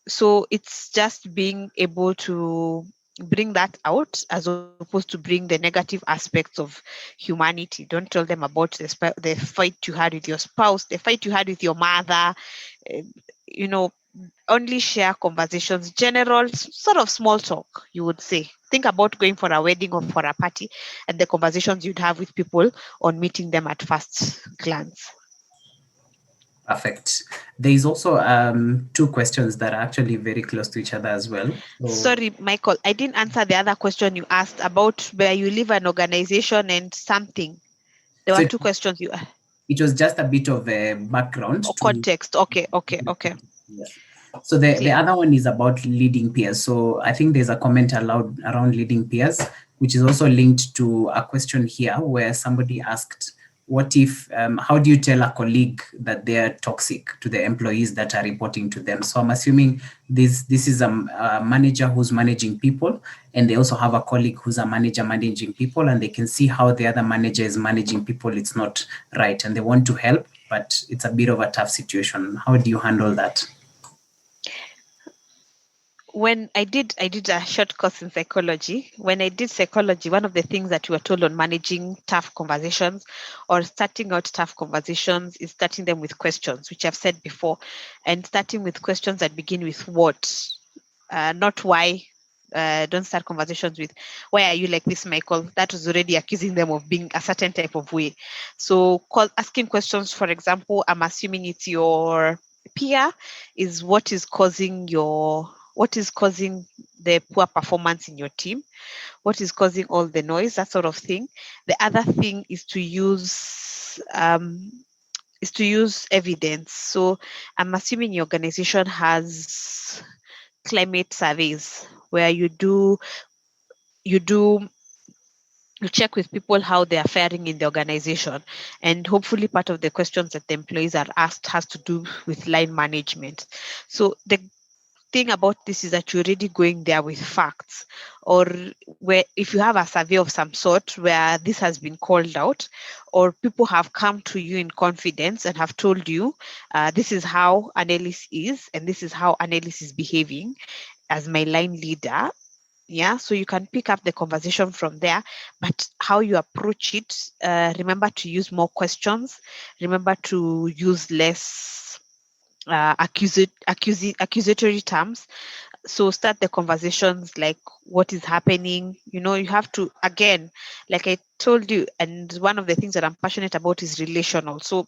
So it's just being able to bring that out as opposed to bring the negative aspects of humanity. Don't tell them about the fight you had with your spouse, the fight you had with your mother. uh, you know, only share conversations, general sort of small talk, you would say. Think about going for a wedding or for a party and the conversations you'd have with people on meeting them at first glance. Perfect. There is also two questions that are actually very close to each other as well. So, sorry, Michael, I didn't answer the other question you asked about where you leave an organization and something. There so were two questions you it was just a bit of a background or to context. Okay. yes. So the Clear. other one is about leading peers. So I think there's a comment allowed around leading peers, which is also linked to a question here where somebody asked, what if, how do you tell a colleague that they're toxic to the employees that are reporting to them? So I'm assuming this is a manager who's managing people, and they also have a colleague who's a manager managing people, and they can see how the other manager is managing people. It's not right, and they want to help, but it's a bit of a tough situation. How do you handle that? When I did a short course in psychology. When I did psychology, one of the things that you were told on managing tough conversations or starting out tough conversations is starting them with questions, which I've said before, and starting with questions that begin with what, not why. Don't start conversations with why are you like this, Michael? That was already accusing them of being a certain type of way. So asking questions, for example, I'm assuming it's your peer, is what is causing the poor performance in your team, what is causing all the noise, that sort of thing. The other thing is to use evidence. So I'm assuming your organization has climate surveys where you check with people how they are faring in the organization, and hopefully part of the questions that the employees are asked has to do with line management. So the thing about this is that you're already going there with facts, or where if you have a survey of some sort where this has been called out, or people have come to you in confidence and have told you, this is how Anneliese is and this is how Anneliese is behaving as my line leader. Yeah, so you can pick up the conversation from there, but how you approach it, remember to use more questions, remember to use less accusatory terms. So start the conversations like, what is happening? You have to, again, like I told you, and one of the things that I'm passionate about is relational. So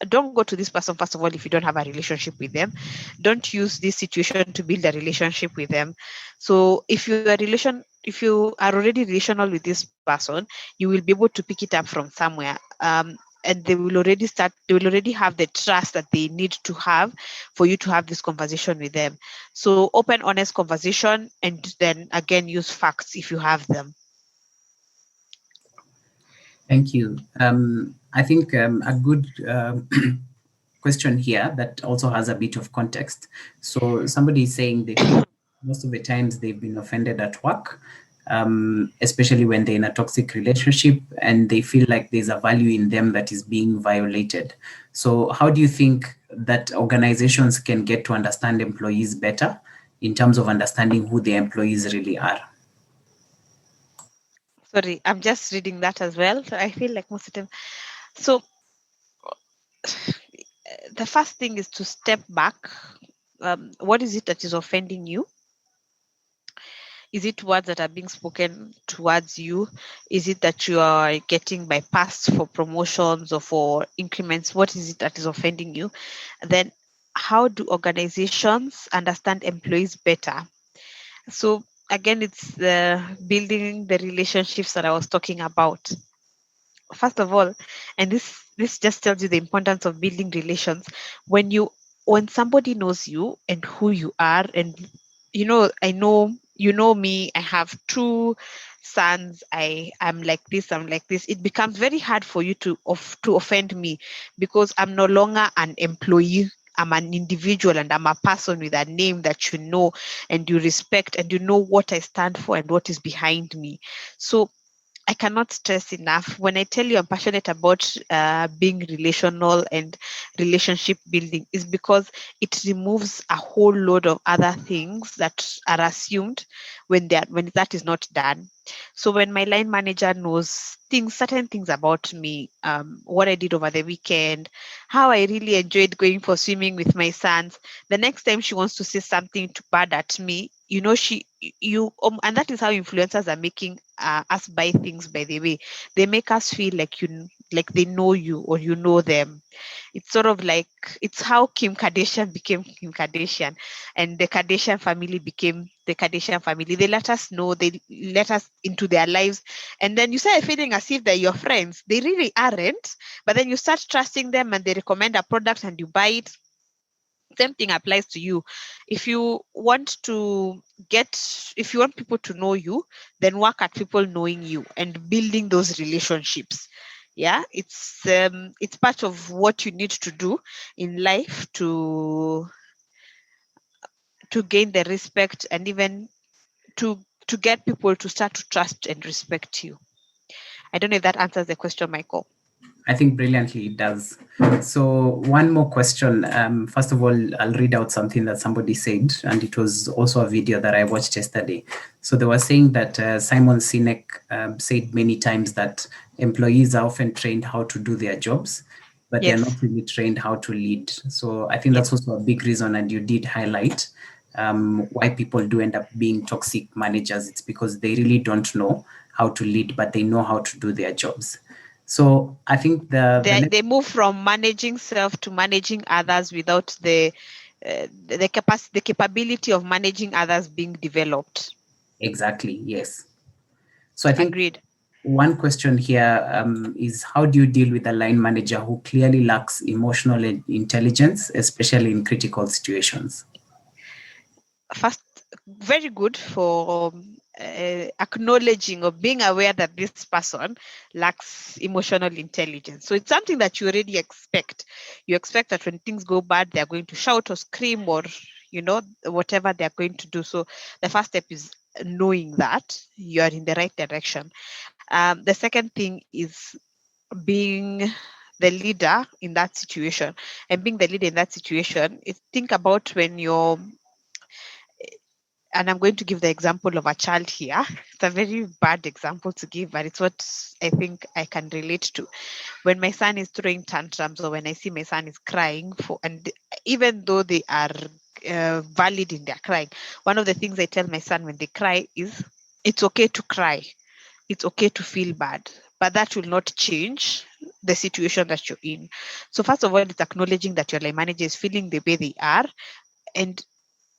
don't go to this person, first of all, if you don't have a relationship with them. Don't use this situation to build a relationship with them. So if you are already relational with this person, you will be able to pick it up from somewhere. And they will already have the trust that they need to have for you to have this conversation with them. So open, honest conversation, and then again use facts if you have them. Thank you. I think a good question here that also has a bit of context. So somebody is saying they feel most of the times they've been offended at work, especially when they're in a toxic relationship, and they feel like there's a value in them that is being violated. So how do you think that organizations can get to understand employees better in terms of understanding who the employees really are? Sorry, I'm just reading that as well. So I feel like most of them. So the first thing is to step back. What is it that is offending you? Is it words that are being spoken towards you? Is it that you are getting bypassed for promotions or for increments? What is it that is offending you? Then how do organizations understand employees better? So again, it's the building the relationships that I was talking about. First of all, and this just tells you the importance of building relations. When somebody knows you and who you are, and I know you know me, I have two sons, I'm like this, it becomes very hard for you to offend me, because I'm no longer an employee. I'm an individual, and I'm a person with a name that you know and you respect, and you know what I stand for and what is behind me. So I cannot stress enough. When I tell you I'm passionate about being relational and relationship building, is because it removes a whole load of other things that are assumed when that is not done. So when my line manager knows certain things about me, what I did over the weekend, how I really enjoyed going for swimming with my sons, the next time she wants to say something too bad at me, and that is how influencers are making us buy things. By the way, they make us feel like they know you or you know them. It's sort of like, it's how Kim Kardashian became Kim Kardashian, and the Kardashian family became the Kardashian family. They let us know, they let us into their lives, and then you start feeling as if they're your friends. They really aren't, but then you start trusting them and they recommend a product and you buy it. Same thing applies to you. If you want people to know you, then work at people knowing you and building those relationships. Yeah, it's part of what you need to do in life to gain the respect, and even to get people to start to trust and respect you. I don't know if that answers the question, Michael. I think brilliantly it does. So one more question. First of all, I'll read out something that somebody said, and it was also a video that I watched yesterday. So they were saying that Simon Sinek said many times that employees are often trained how to do their jobs, but they're not really trained how to lead. So I think that's also a big reason, and you did highlight why people do end up being toxic managers. It's because they really don't know how to lead, but they know how to do their jobs. So I think they move from managing self to managing others without the capability of managing others being developed. Exactly, yes. So I think agreed. One question here is, how do you deal with a line manager who clearly lacks emotional intelligence, especially in critical situations? First, very good for acknowledging or being aware that this person lacks emotional intelligence. So it's something that you already expect. You expect that when things go bad, they're going to shout or scream or, whatever they're going to do. So the first step is knowing that you are in the right direction. The second thing is being the leader in that situation. And being the leader in that situation is, think about when you're, and I'm going to give the example of a child here. It's a very bad example to give, but it's what I think I can relate to. When my son is throwing tantrums, or when I see my son is crying, and even though they are valid in their crying, one of the things I tell my son when they cry is, it's okay to cry. It's okay to feel bad, but that will not change the situation that you're in. So first of all, it's acknowledging that your line manager is feeling the way they are, and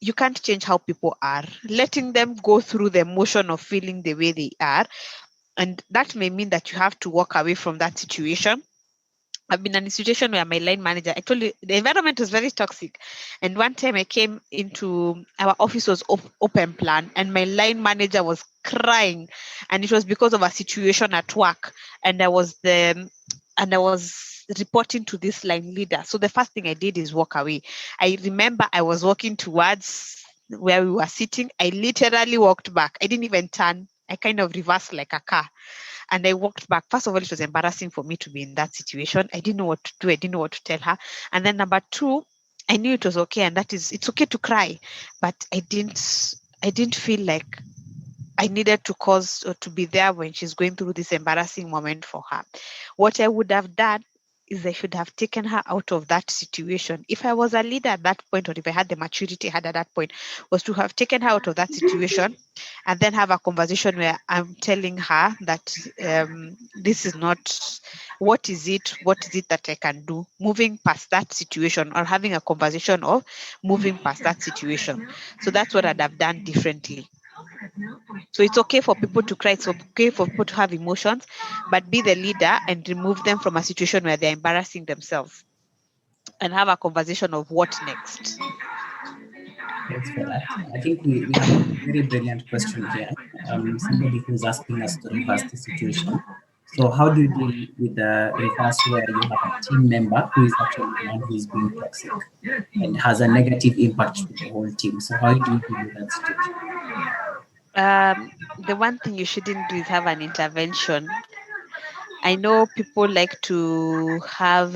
you can't change how people are. Letting them go through the emotion of feeling the way they are, and that may mean that you have to walk away from that situation. I've been in a situation where my line manager, actually, the environment was very toxic. And one time I came into our office, was open plan, and my line manager was crying. And it was because of a situation at work. And I was reporting to this line leader. So the first thing I did is walk away. I remember I was walking towards where we were sitting. I literally walked back. I didn't even turn. I kind of reversed like a car. And I walked back. First of all, it was embarrassing for me to be in that situation. I didn't know what to do. I didn't know what to tell her. And then number two, I knew it was okay. And that is, it's okay to cry. But I didn't feel like I needed to cause or to be there when she's going through this embarrassing moment for her. What I would have done is I should have taken her out of that situation. If I was a leader at that point, or if I had the maturity I had at that point, was to have taken her out of that situation and then have a conversation where I'm telling her that this is not, what is it that I can do, moving past that situation, or having a conversation of moving past that situation. So that's what I'd have done differently. So it's okay for people to cry. It's okay for people to have emotions, but be the leader and remove them from a situation where they're embarrassing themselves, and have a conversation of what next. Thanks for that. I think we have a very brilliant question here. Somebody who's asking us to reverse the situation. So how do you deal with the reverse, where you have a team member who is actually the one who is being toxic and has a negative impact to the whole team? So how do you deal with that situation? The one thing you shouldn't do is have an intervention. I know people like to have,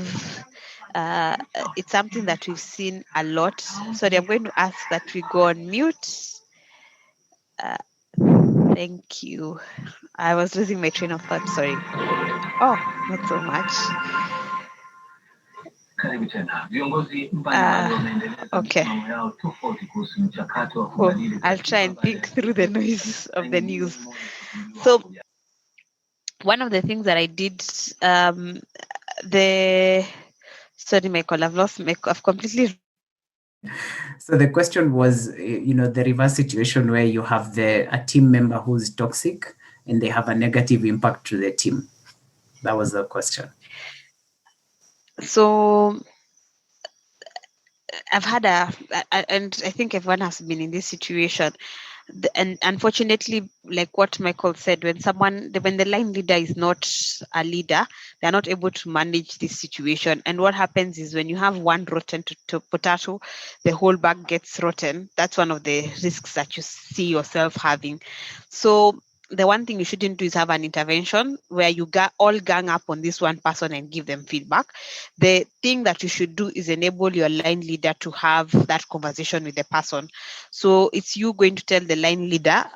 it's something that we've seen a lot. Sorry, I'm going to ask that we go on mute. Thank you. I was losing my train of thought. Sorry. Oh, not so much. Okay. I'll try and think through the noise of the news. So, one of the things that I did, sorry, Michael, I've completely. So the question was, the reverse situation where you have a team member who's toxic and they have a negative impact to the team. That was the question. So I've had and I think everyone has been in this situation. And unfortunately, like what Michael said, when the line leader is not a leader, they're not able to manage this situation. And what happens is when you have one rotten to potato, the whole bag gets rotten. That's one of the risks that you see yourself having. So the one thing you shouldn't do is have an intervention where you all gang up on this one person and give them feedback. The thing that you should do is enable your line leader to have that conversation with the person. So it's you going to tell the line leader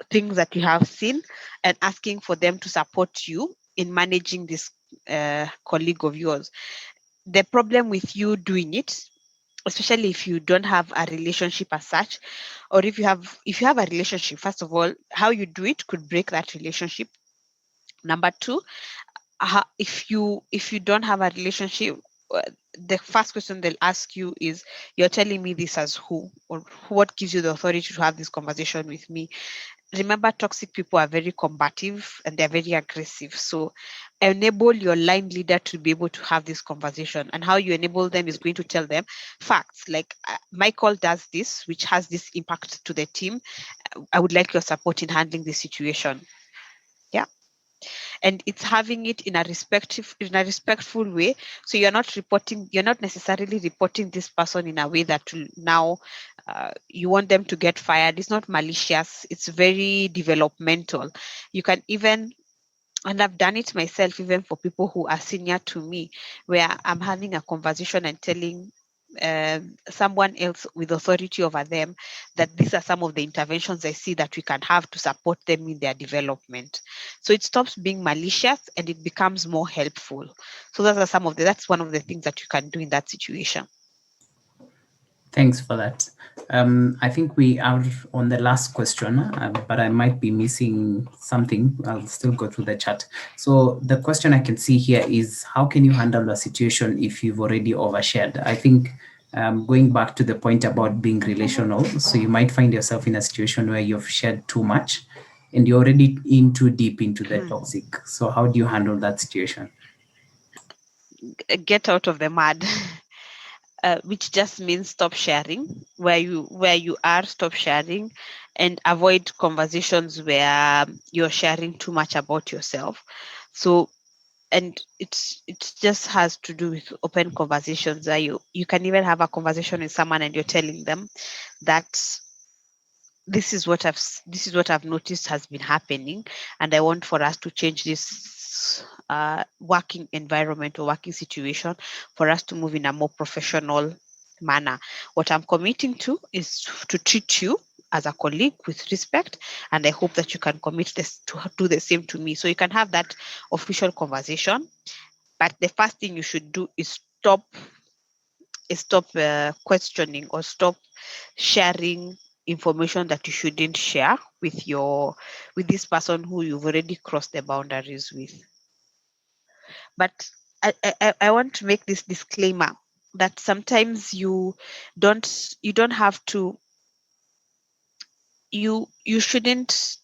things that you have seen and asking for them to support you in managing this colleague of yours. The problem with you doing it, especially if you don't have a relationship as such, or if you have a relationship, first of all, how you do it could break that relationship. Number two, if you don't have a relationship, the first question they'll ask you is, you're telling me this as who, or what gives you the authority to have this conversation with me? Remember, toxic people are very combative and they're very aggressive. So enable your line leader to be able to have this conversation. And how you enable them is going to tell them facts like, Michael does this, which has this impact to the team. I would like your support in handling this situation. Yeah. And it's having it in a respectful way. So you're not necessarily reporting this person in a way that will now you want them to get fired. It's not malicious, it's very developmental. You can even, and I've done it myself, even for people who are senior to me, where I'm having a conversation and telling someone else with authority over them that these are some of the interventions I see that we can have to support them in their development. So it stops being malicious and it becomes more helpful. So that's one of the things that you can do in that situation. Thanks for that. I think we are on the last question, but I might be missing something. I'll still go through the chat. So the question I can see here is, how can you handle a situation if you've already overshared? I think going back to the point about being relational, so you might find yourself in a situation where you've shared too much and you're already in too deep into the toxic. So how do you handle that situation? Get out of the mud. Which just means stop sharing. Where you are, stop sharing, and avoid conversations where you're sharing too much about yourself. So, and it just has to do with open conversations where you can even have a conversation with someone and you're telling them that this is what I've noticed has been happening, and I want for us to change this working environment or working situation for us to move in a more professional manner. What I'm committing to is to treat you as a colleague with respect, and I hope that you can commit this to do the same to me. So you can have that official conversation, but the first thing you should do is stop questioning or stop sharing information that you shouldn't share with this person who you've already crossed the boundaries with. But I want to make this disclaimer that sometimes you don't have to, you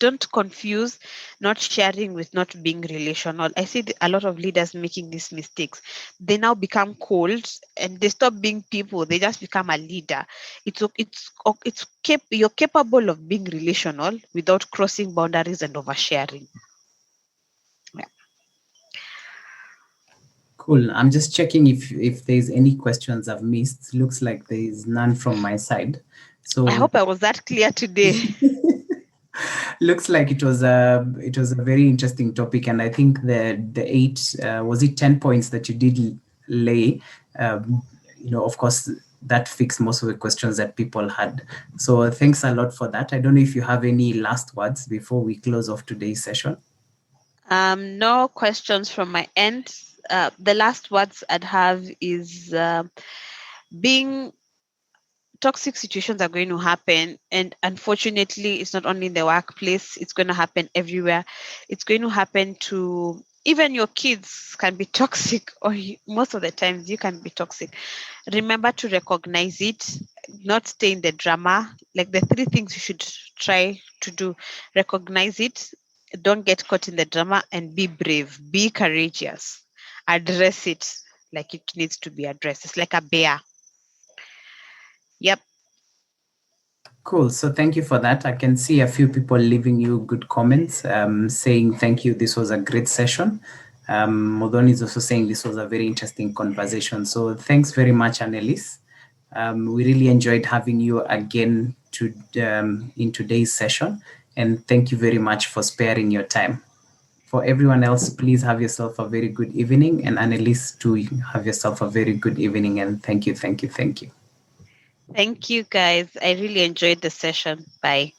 don't confuse not sharing with not being relational. I see a lot of leaders making these mistakes. They now become cold and they stop being people, they just become a leader. You're capable of being relational without crossing boundaries and oversharing. Yeah. Cool. I'm just checking if there's any questions I've missed. Looks like there's none from my side. So I hope I was that clear today. Looks like it was a very interesting topic, and I think the 8 was it 10 points that you did lay. Of course, that fixed most of the questions that people had. So thanks a lot for that. I don't know if you have any last words before we close off today's session. No questions from my end. The last words I'd have is being toxic situations are going to happen, and unfortunately it's not only in the workplace, it's going to happen everywhere. It's going to happen to even your kids can be toxic, or most of the times you can be toxic. Remember to recognize it, not stay in the drama. Like the 3 things you should try to do: recognize it, don't get caught in the drama, and be brave, be courageous, address it like it needs to be addressed. It's like a bear. Yep. Cool. So thank you for that. I can see a few people leaving you good comments, saying thank you. This was a great session. Modon is also saying this was a very interesting conversation. So thanks very much, Anneliese. We really enjoyed having you again in today's session. And thank you very much for sparing your time. For everyone else, please have yourself a very good evening. And Anneliese, too, have yourself a very good evening. And thank you, thank you, thank you. Thank you, guys. I really enjoyed the session. Bye.